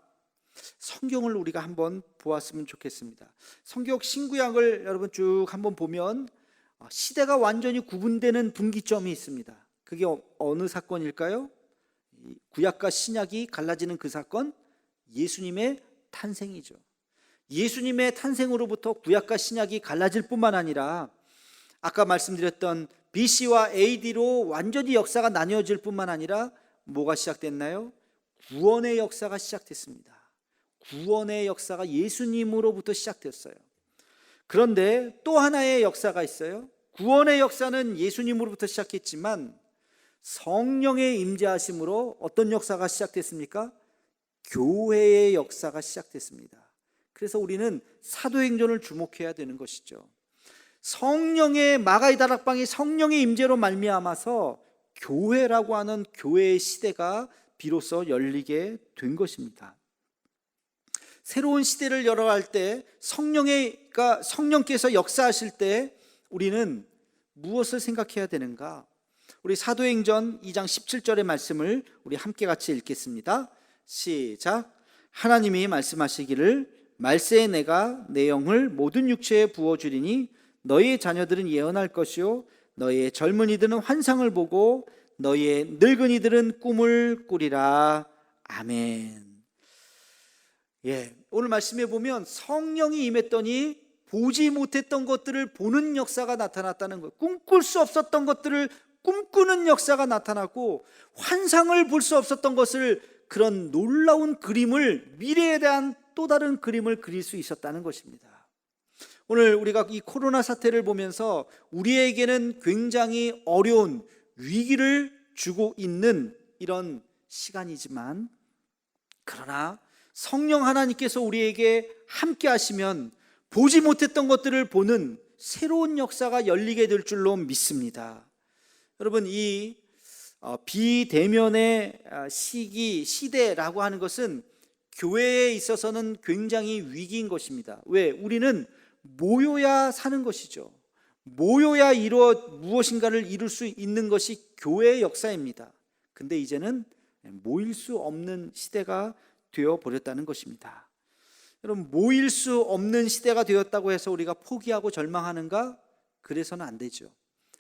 성경을 우리가 한번 보았으면 좋겠습니다. 성경 신구약을 여러분 쭉 한번 보면 시대가 완전히 구분되는 분기점이 있습니다. 그게 어느 사건일까요? 구약과 신약이 갈라지는 그 사건, 예수님의 탄생이죠. 예수님의 탄생으로부터 구약과 신약이 갈라질 뿐만 아니라 아까 말씀드렸던 BC와 AD로 완전히 역사가 나뉘어질 뿐만 아니라 뭐가 시작됐나요? 구원의 역사가 시작됐습니다. 구원의 역사가 예수님으로부터 시작됐어요. 그런데 또 하나의 역사가 있어요. 구원의 역사는 예수님으로부터 시작했지만 성령의 임재하심으로 어떤 역사가 시작됐습니까? 교회의 역사가 시작됐습니다. 그래서 우리는 사도행전을 주목해야 되는 것이죠. 성령의 마가이 다락방이 성령의 임재로 말미암아서 교회라고 하는 교회의 시대가 비로소 열리게 된 것입니다. 새로운 시대를 열어갈 때 성령께서 역사하실 때 우리는 무엇을 생각해야 되는가? 우리 사도행전 2장 17절의 말씀을 우리 함께 같이 읽겠습니다. 시작. 하나님이 말씀하시기를 말세에 내가 내 영을 모든 육체에 부어주리니 너희의 자녀들은 예언할 것이요 너희의 젊은이들은 환상을 보고 너희의 늙은이들은 꿈을 꾸리라. 아멘. 오늘 말씀에 보면 성령이 임했더니 보지 못했던 것들을 보는 역사가 나타났다는 것, 꿈꿀 수 없었던 것들을 꿈꾸는 역사가 나타났고 환상을 볼 수 없었던 것을, 그런 놀라운 그림을, 미래에 대한 또 다른 그림을 그릴 수 있었다는 것입니다. 오늘 우리가 이 코로나 사태를 보면서 우리에게는 굉장히 어려운 위기를 주고 있는 이런 시간이지만, 그러나 성령 하나님께서 우리에게 함께 하시면 보지 못했던 것들을 보는 새로운 역사가 열리게 될 줄로 믿습니다. 여러분, 이 비대면의 시대라고 하는 것은 교회에 있어서는 굉장히 위기인 것입니다. 왜? 우리는 모여야 사는 것이죠. 모여야 무엇인가를 이룰 수 있는 것이 교회의 역사입니다. 근데 이제는 모일 수 없는 시대가 되어버렸다는 것입니다. 여러분, 모일 수 없는 시대가 되었다고 해서 우리가 포기하고 절망하는가? 그래서는 안 되죠.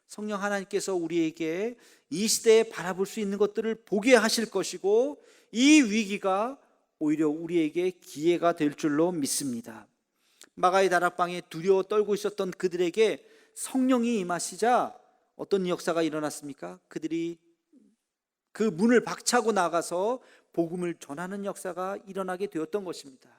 성령 하나님께서 우리에게 이 시대에 바라볼 수 있는 것들을 보게 하실 것이고, 이 위기가 오히려 우리에게 기회가 될 줄로 믿습니다. 마가의 다락방에 두려워 떨고 있었던 그들에게 성령이 임하시자 어떤 역사가 일어났습니까? 그들이 그 문을 박차고 나가서 복음을 전하는 역사가 일어나게 되었던 것입니다.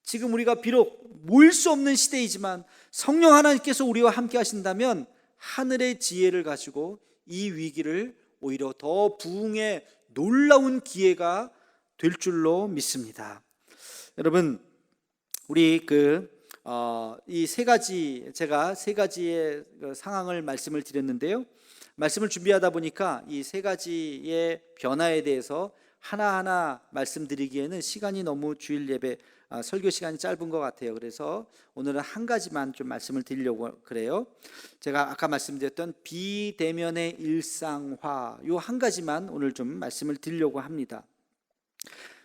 지금 우리가 비록 모일 수 없는 시대이지만 성령 하나님께서 우리와 함께 하신다면 하늘의 지혜를 가지고 이 위기를 오히려 더 부흥의 놀라운 기회가 될 줄로 믿습니다. 여러분, 우리 이 세 가지, 제가 세 가지의 상황을 말씀을 드렸는데요. 말씀을 준비하다 보니까 이 세 가지의 변화에 대해서 하나하나 말씀드리기에는 시간이 너무 주일 예배 설교 시간이 짧은 것 같아요. 그래서 오늘은 한 가지만 좀 말씀을 드리려고 그래요. 제가 아까 말씀드렸던 비대면의 일상화, 요 한 가지만 오늘 좀 말씀을 드리려고 합니다.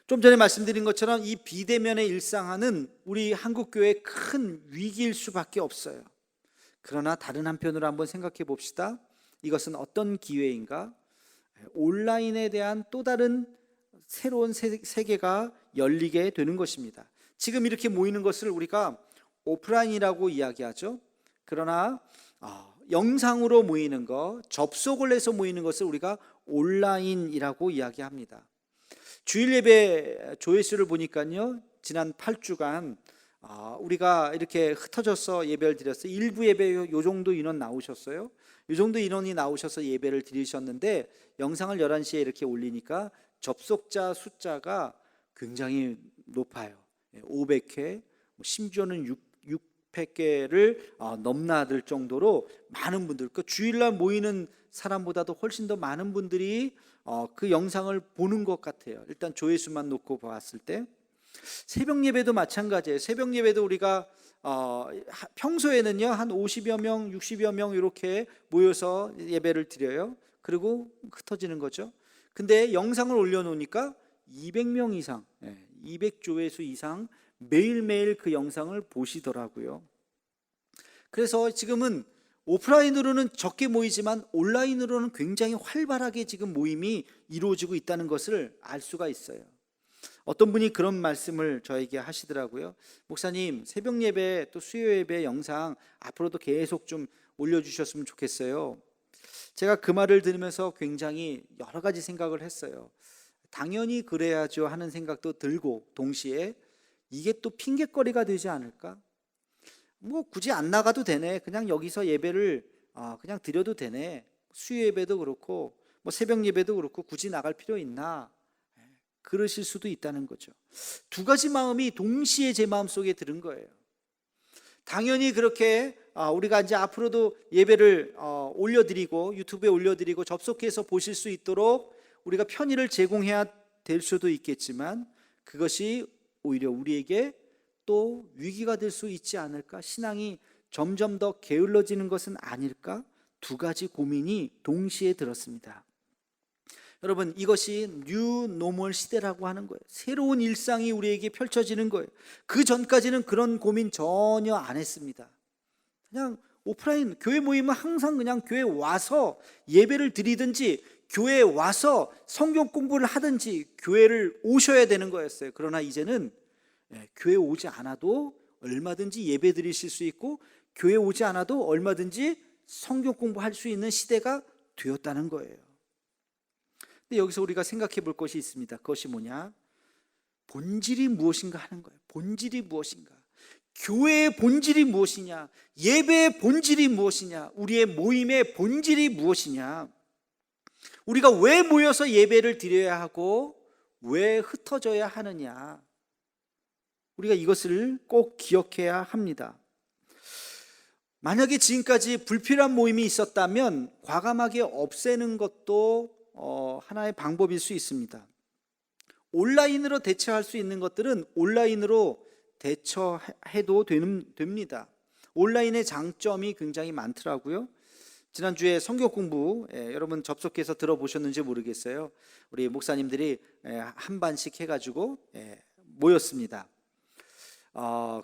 좀 전에 말씀드린 것처럼 이 비대면의 일상화는 우리 한국교회의 큰 위기일 수밖에 없어요. 그러나 다른 한편으로 한번 생각해 봅시다. 이것은 어떤 기회인가? 온라인에 대한 또 다른 새로운 세계가 열리게 되는 것입니다. 지금 이렇게 모이는 것을 우리가 오프라인이라고 이야기하죠. 그러나 영상으로 모이는 것, 접속을 해서 모이는 것을 우리가 온라인이라고 이야기합니다. 주일 예배 조회수를 보니까요, 지난 8주간 우리가 이렇게 흩어져서 예배를 드렸어요. 일부 예배 요 정도 인원 나오셨어요. 이 정도 인원이 나오셔서 예배를 드리셨는데 영상을 11시에 이렇게 올리니까 접속자 숫자가 굉장히 높아요. 500회, 심지어는 600개를 넘나들 정도로 많은 분들, 그 주일날 모이는 사람보다도 훨씬 더 많은 분들이 그 영상을 보는 것 같아요. 일단 조회수만 놓고 봤을 때. 새벽 예배도 마찬가지예요. 새벽 예배도 우리가 평소에는요 한 50여 명, 60여 명 이렇게 모여서 예배를 드려요. 그리고 흩어지는 거죠. 근데 영상을 올려놓으니까 200명 이상, 200조회수 이상 매일매일 그 영상을 보시더라고요. 그래서 지금은 오프라인으로는 적게 모이지만 온라인으로는 굉장히 활발하게 지금 모임이 이루어지고 있다는 것을 알 수가 있어요. 어떤 분이 그런 말씀을 저에게 하시더라고요. 목사님, 새벽 예배 또 수요 예배 영상 앞으로도 계속 좀 올려주셨으면 좋겠어요. 제가 그 말을 들으면서 굉장히 여러 가지 생각을 했어요. 당연히 그래야죠 하는 생각도 들고, 동시에 이게 또 핑계거리가 되지 않을까? 뭐 굳이 안 나가도 되네, 그냥 여기서 예배를 그냥 드려도 되네, 수요 예배도 그렇고 뭐 새벽 예배도 그렇고 굳이 나갈 필요 있나, 그러실 수도 있다는 거죠. 두 가지 마음이 동시에 제 마음속에 들은 거예요. 당연히 그렇게 우리가 이제 앞으로도 예배를 올려드리고 유튜브에 올려드리고 접속해서 보실 수 있도록 우리가 편의를 제공해야 될 수도 있겠지만, 그것이 오히려 우리에게 또 위기가 될 수 있지 않을까? 신앙이 점점 더 게을러지는 것은 아닐까? 두 가지 고민이 동시에 들었습니다. 여러분, 이것이 뉴 노멀 시대라고 하는 거예요. 새로운 일상이 우리에게 펼쳐지는 거예요. 그 전까지는 그런 고민 전혀 안 했습니다. 그냥 오프라인 교회 모임은 항상 그냥 교회 와서 예배를 드리든지 교회에 와서 성경 공부를 하든지 교회를 오셔야 되는 거였어요. 그러나 이제는 교회 오지 않아도 얼마든지 예배 드리실 수 있고, 교회 오지 않아도 얼마든지 성경 공부할 수 있는 시대가 되었다는 거예요. 근데 여기서 우리가 생각해 볼 것이 있습니다. 그것이 뭐냐? 본질이 무엇인가 하는 거예요. 본질이 무엇인가? 교회의 본질이 무엇이냐? 예배의 본질이 무엇이냐? 우리의 모임의 본질이 무엇이냐? 우리가 왜 모여서 예배를 드려야 하고 왜 흩어져야 하느냐? 우리가 이것을 꼭 기억해야 합니다. 만약에 지금까지 불필요한 모임이 있었다면 과감하게 없애는 것도 하나의 방법일 수 있습니다. 온라인으로 대처할 수 있는 것들은 온라인으로 대처해도 됩니다. 온라인의 장점이 굉장히 많더라고요. 지난주에 성경 공부 여러분 접속해서 들어보셨는지 모르겠어요. 우리 목사님들이 한 반씩 해가지고 모였습니다.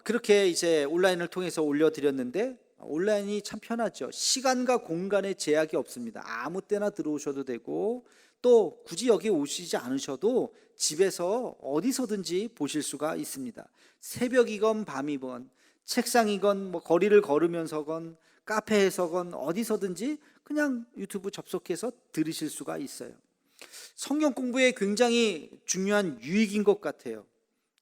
그렇게 이제 온라인을 통해서 올려드렸는데, 온라인이 참 편하죠. 시간과 공간의 제약이 없습니다. 아무 때나 들어오셔도 되고, 또 굳이 여기 오시지 않으셔도 집에서 어디서든지 보실 수가 있습니다. 새벽이건 밤이건 책상이건 뭐 거리를 걸으면서건 카페에서건 어디서든지 그냥 유튜브 접속해서 들으실 수가 있어요. 성경 공부에 굉장히 중요한 유익인 것 같아요.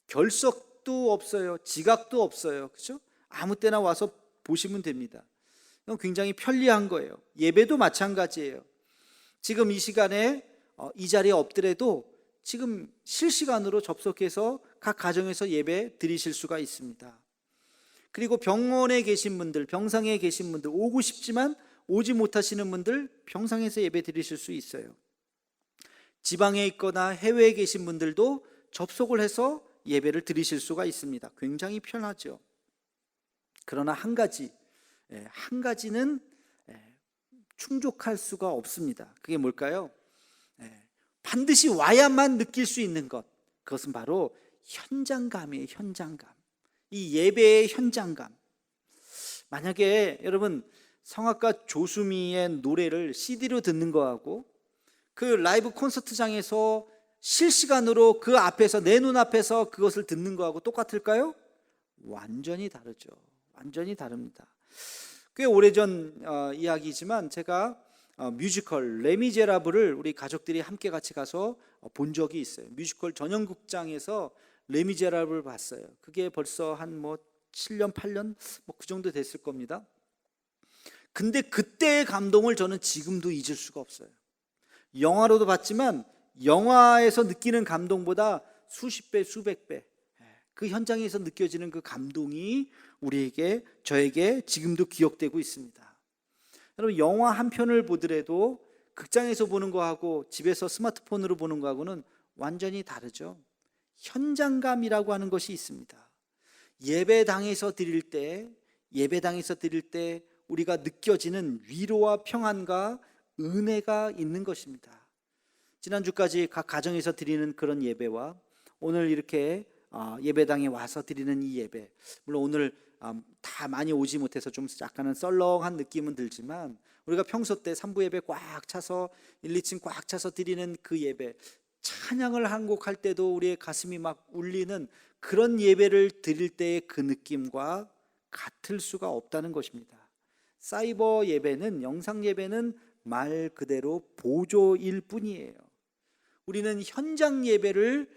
결석도 없어요. 지각도 없어요. 그렇죠? 아무 때나 와서 보시면 됩니다. 이건 굉장히 편리한 거예요. 예배도 마찬가지예요. 지금 이 시간에 이 자리에 없더라도 지금 실시간으로 접속해서 각 가정에서 예배 드리실 수가 있습니다. 그리고 병원에 계신 분들, 병상에 계신 분들, 오고 싶지만 오지 못하시는 분들 병상에서 예배 드리실 수 있어요. 지방에 있거나 해외에 계신 분들도 접속을 해서 예배를 드리실 수가 있습니다. 굉장히 편하죠. 그러나 한 가지는 충족할 수가 없습니다. 그게 뭘까요? 반드시 와야만 느낄 수 있는 것, 그것은 바로 현장감이에요. 현장감. 이 예배의 현장감. 만약에 여러분 성악가 조수미의 노래를 CD로 듣는 거하고 그 라이브 콘서트장에서 실시간으로 그 앞에서, 내 눈앞에서 그것을 듣는 거하고 똑같을까요? 완전히 다르죠. 완전히 다릅니다. 꽤 오래전 이야기지만 제가 뮤지컬 레미제라블을 우리 가족들이 함께 같이 가서 본 적이 있어요. 뮤지컬 전용극장에서 레미제라블을 봤어요. 그게 벌써 한 7년 8년 그 정도 됐을 겁니다. 근데 그때의 감동을 저는 지금도 잊을 수가 없어요. 영화로도 봤지만 영화에서 느끼는 감동보다 수십 배, 수백 배, 그 현장에서 느껴지는 그 감동이 우리에게, 저에게 지금도 기억되고 있습니다. 여러분, 영화 한 편을 보더라도 극장에서 보는 거하고 집에서 스마트폰으로 보는 거하고는 완전히 다르죠. 현장감이라고 하는 것이 있습니다. 예배당에서 드릴 때 우리가 느껴지는 위로와 평안과 은혜가 있는 것입니다. 지난주까지 각 가정에서 드리는 그런 예배와 오늘 이렇게 예배당에 와서 드리는 이 예배, 물론 오늘 다 많이 오지 못해서 좀 약간은 썰렁한 느낌은 들지만 우리가 평소 때 3부 예배 꽉 차서 1, 2층 꽉 차서 드리는 그 예배, 찬양을 한 곡 할 때도 우리의 가슴이 막 울리는 그런 예배를 드릴 때의 그 느낌과 같을 수가 없다는 것입니다. 사이버 예배는, 영상 예배는 말 그대로 보조일 뿐이에요. 우리는 현장 예배를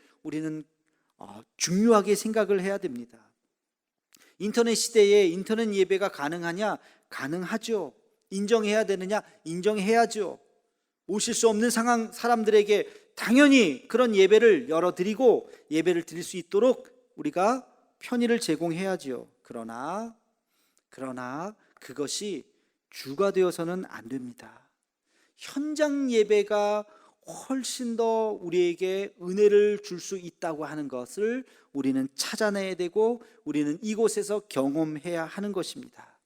중요하게 생각을 해야 됩니다. 인터넷 시대에 인터넷 예배가 가능하냐? 가능하죠. 인정해야 되느냐? 인정해야죠. 오실 수 없는 사람들에게 당연히 그런 예배를 열어드리고 예배를 드릴 수 있도록 우리가 편의를 제공해야죠. 그러나 그것이 주가 되어서는 안 됩니다. 현장 예배가 훨씬 더 우리에게 은혜를 줄 수 있다고 하는 것을 우리는 찾아내야 되고 우리는 이곳에서 경험해야 하는 것입니다.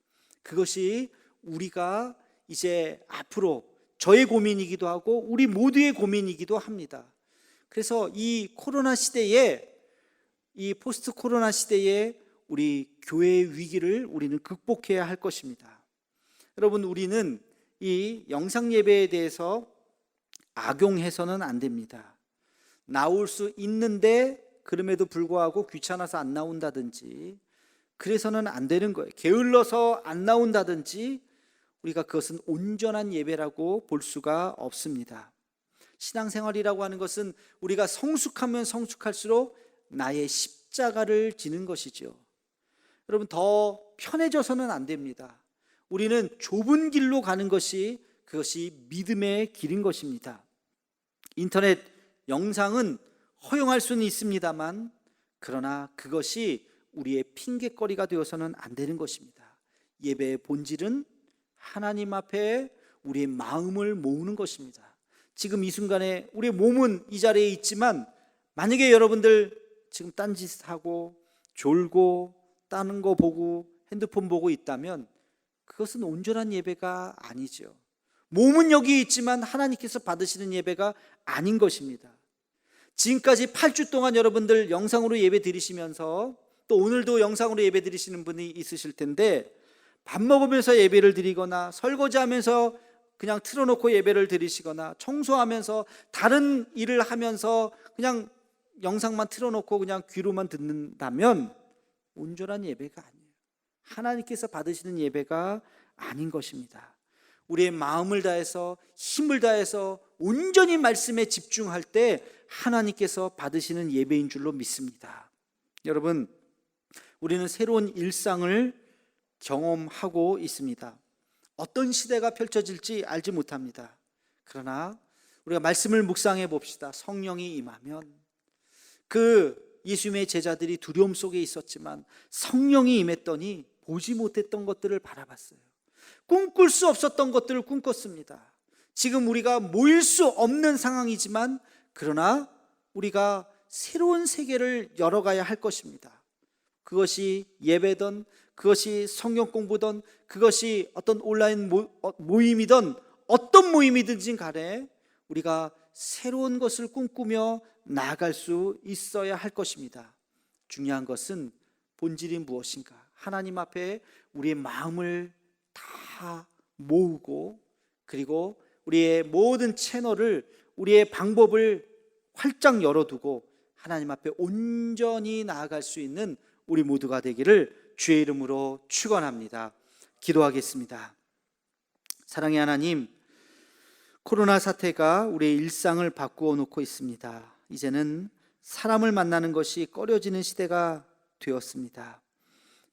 그것이 우리가 이제 앞으로 저의 고민이기도 하고 우리 모두의 고민이기도 합니다. 그래서 이 코로나 시대에, 이 포스트 코로나 시대에 우리 교회의 위기를 우리는 극복해야 할 것입니다. 여러분, 우리는 이 영상 예배에 대해서 악용해서는 안 됩니다. 나올 수 있는데 그럼에도 불구하고 귀찮아서 안 나온다든지 그래서는 안 되는 거예요. 게을러서 안 나온다든지 우리가 그것은 온전한 예배라고 볼 수가 없습니다. 신앙생활이라고 하는 것은 우리가 성숙하면 성숙할수록 나의 십자가를 지는 것이죠. 여러분, 더 편해져서는 안 됩니다. 우리는 좁은 길로 가는 것이, 그것이 믿음의 길인 것입니다. 인터넷 영상은 허용할 수는 있습니다만 그러나 그것이 우리의 핑계거리가 되어서는 안 되는 것입니다. 예배의 본질은 하나님 앞에 우리의 마음을 모으는 것입니다. 지금 이 순간에 우리의 몸은 이 자리에 있지만 만약에 여러분들 지금 딴짓하고 졸고 다른 거 보고 핸드폰 보고 있다면 그것은 온전한 예배가 아니죠. 몸은 여기 있지만 하나님께서 받으시는 예배가 아닌 것입니다. 지금까지 8주 동안 여러분들 영상으로 예배 드리시면서 또 오늘도 영상으로 예배 드리시는 분이 있으실 텐데 밥 먹으면서 예배를 드리거나 설거지하면서 그냥 틀어놓고 예배를 드리시거나 청소하면서 다른 일을 하면서 그냥 영상만 틀어놓고 그냥 귀로만 듣는다면 온전한 예배가 아니에요. 하나님께서 받으시는 예배가 아닌 것입니다. 우리의 마음을 다해서 힘을 다해서 온전히 말씀에 집중할 때 하나님께서 받으시는 예배인 줄로 믿습니다. 여러분, 우리는 새로운 일상을 경험하고 있습니다. 어떤 시대가 펼쳐질지 알지 못합니다. 그러나 우리가 말씀을 묵상해 봅시다. 성령이 임하면, 그 예수님의 제자들이 두려움 속에 있었지만 성령이 임했더니 보지 못했던 것들을 바라봤어요. 꿈꿀 수 없었던 것들을 꿈꿨습니다. 지금 우리가 모일 수 없는 상황이지만 그러나 우리가 새로운 세계를 열어가야 할 것입니다. 그것이 예배든, 그것이 성경 공부든, 그것이 어떤 온라인 모임이든 어떤 모임이든지 간에 우리가 새로운 것을 꿈꾸며 나아갈 수 있어야 할 것입니다. 중요한 것은 본질이 무엇인가? 하나님 앞에 우리의 마음을 다 모으고, 그리고 우리의 모든 채널을, 우리의 방법을 활짝 열어두고 하나님 앞에 온전히 나아갈 수 있는 우리 모두가 되기를 주의 이름으로 축원합니다. 기도하겠습니다. 사랑의 하나님, 코로나 사태가 우리의 일상을 바꾸어 놓고 있습니다. 이제는 사람을 만나는 것이 꺼려지는 시대가 되었습니다.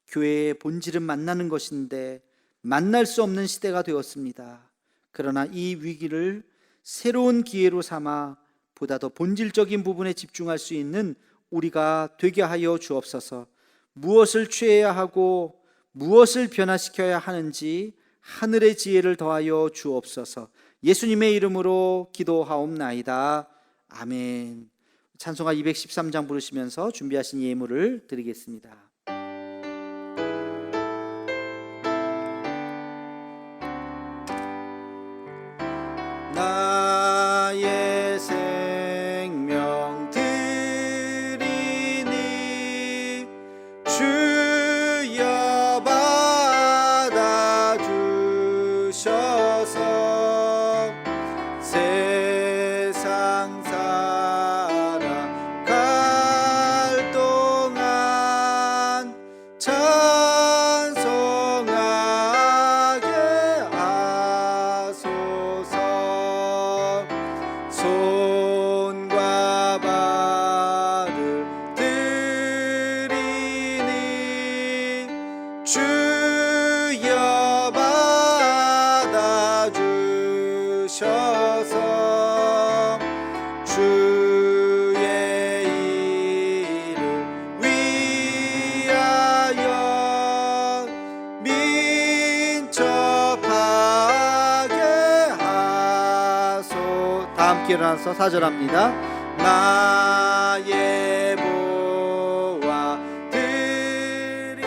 교회의 본질은 만나는 것인데 만날 수 없는 시대가 되었습니다. 그러나 이 위기를 새로운 기회로 삼아 보다 더 본질적인 부분에 집중할 수 있는 우리가 되게 하여 주옵소서. 무엇을 취해야 하고 무엇을 변화시켜야 하는지 하늘의 지혜를 더하여 주옵소서. 예수님의 이름으로 기도하옵나이다. 아멘. 찬송가 213장 부르시면서 준비하신 예물을 드리겠습니다. 나의 생명 드리니 주여 받아주셔서 세상 살아갈 동안 찬송하게 하소서. 손과 발을 드리니 주여 받아주셔서 주의 이름 위하여 민첩하게 하소. 다 함께 일어나서 사절합니다. 나의 보화 드리니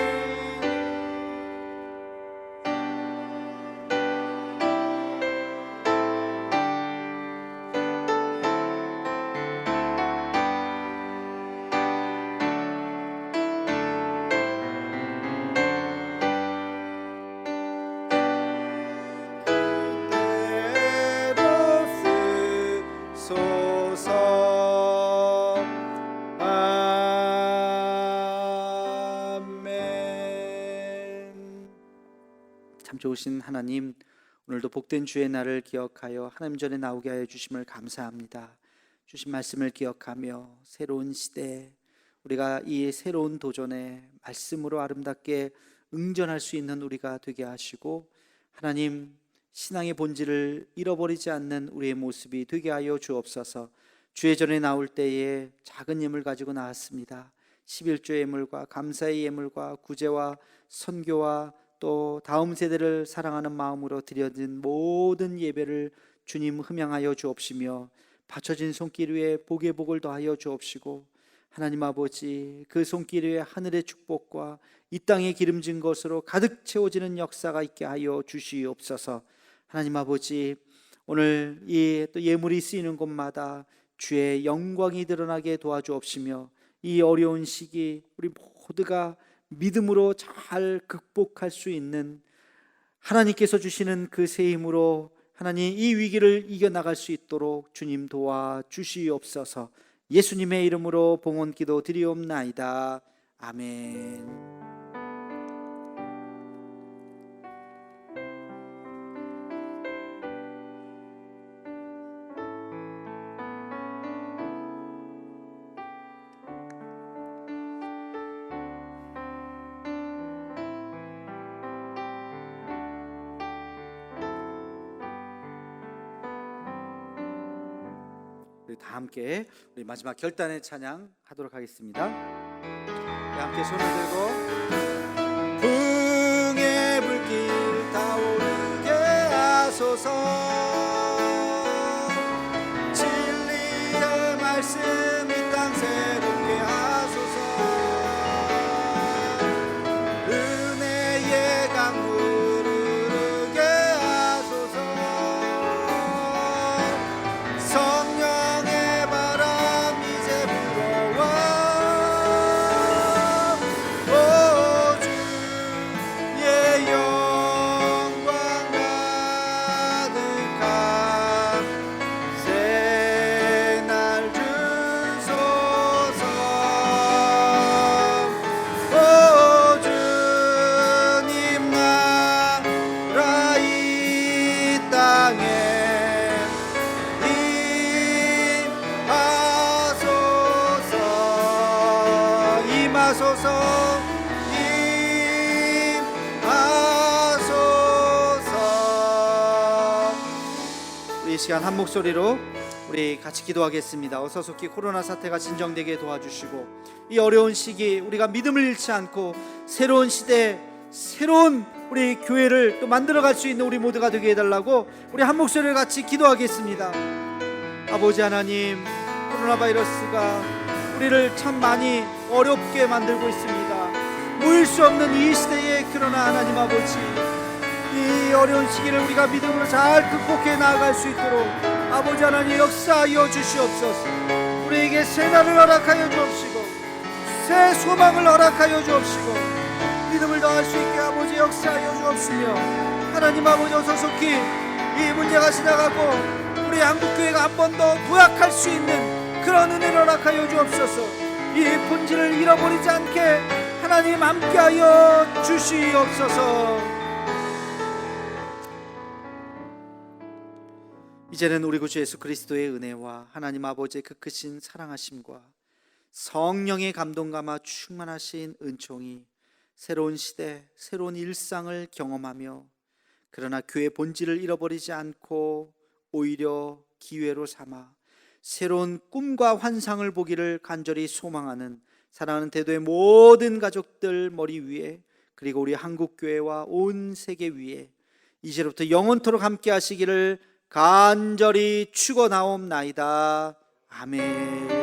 그대로 쓰소서. 아멘. 참 좋으신 하나님, 오늘도 복된 주의 날을 기억하여 하나님 전에 나오게 하여 주심을 감사합니다. 주신 말씀을 기억하며 새로운 시대, 우리가 이 새로운 도전에 말씀으로 아름답게 응전할 수 있는 우리가 되게 하시고, 하나님 신앙의 본질을 잃어버리지 않는 우리의 모습이 되게 하여 주옵소서. 주의 전에 나올 때에 작은 예물 가지고 나왔습니다. 11조 예물과 감사의 예물과 구제와 선교와 또 다음 세대를 사랑하는 마음으로 드려진 모든 예배를 주님 흠양하여 주옵시며 받쳐진 손길 위에 복의 복을 더하여 주옵시고, 하나님 아버지, 그 손길 위에 하늘의 축복과 이 땅에 기름진 것으로 가득 채워지는 역사가 있게 하여 주시옵소서. 하나님 아버지, 오늘 이 또 예물이 쓰이는 곳마다 주의 영광이 드러나게 도와주옵시며, 이 어려운 시기 우리 모두가 믿음으로 잘 극복할 수 있는 하나님께서 주시는 그 새 힘으로 하나님 이 위기를 이겨나갈 수 있도록 주님 도와주시옵소서. 예수님의 이름으로 봉헌 기도 드리옵나이다. 아멘. 다 함께 우리 마지막 결단의 찬양 하도록 하겠습니다. 네, 함께 손을 들고 풍의 불길 타오르게 하소서, 진리의 말씀 이 땅 새롭게 하소서, 은혜의 강물 흐르게 하소서, 성령의 바람 이제 불어와, 오 주의 영광 가득한 새날 주소서, 오 주님 나라 이 땅에 임하소서, 임하소서. 우리 이 시간 한 목소리로 우리 같이 기도하겠습니다. 어서 속히 코로나 사태가 진정되게 도와주시고, 이 어려운 시기 우리가 믿음을 잃지 않고 새로운 시대, 새로운 우리 교회를 또 만들어갈 수 있는 우리 모두가 되게 해달라고 우리 한 목소리를 같이 기도하겠습니다. 아버지 하나님, 코로나 바이러스가 우리를 참 많이 어렵게 만들고 있습니다. 모일 수 없는 이 시대에, 그러나 하나님 아버지, 이 어려운 시기를 우리가 믿음으로 잘 극복해 나아갈 수 있도록 아버지 하나님 역사하여 주시옵소서. 우리에게 새 날을 허락하여 주옵시고, 새 소망을 허락하여 주옵시고, 믿음을 더할 수 있게 아버지 역사하여 주옵시며, 하나님 아버지 어서 속히 이 문제가 지나가고 우리 한국교회가 한 번 더 도약할 수 있는 그런 은혜를 허락하여 주옵소서. 이 본질을 잃어버리지 않게 하나님 함께하여 주시옵소서. 이제는 우리 구주 예수 그리스도의 은혜와 하나님 아버지의 그 크신 사랑하심과 성령의 감동감화 충만하신 은총이 새로운 시대, 새로운 일상을 경험하며, 그러나 교회의 본질을 잃어버리지 않고 오히려 기회로 삼아 새로운 꿈과 환상을 보기를 간절히 소망하는 사랑하는 대도의 모든 가족들 머리 위에, 그리고 우리 한국교회와 온 세계 위에 이제부터 영원토록 함께 하시기를 간절히 축원하옵나이다. 아멘.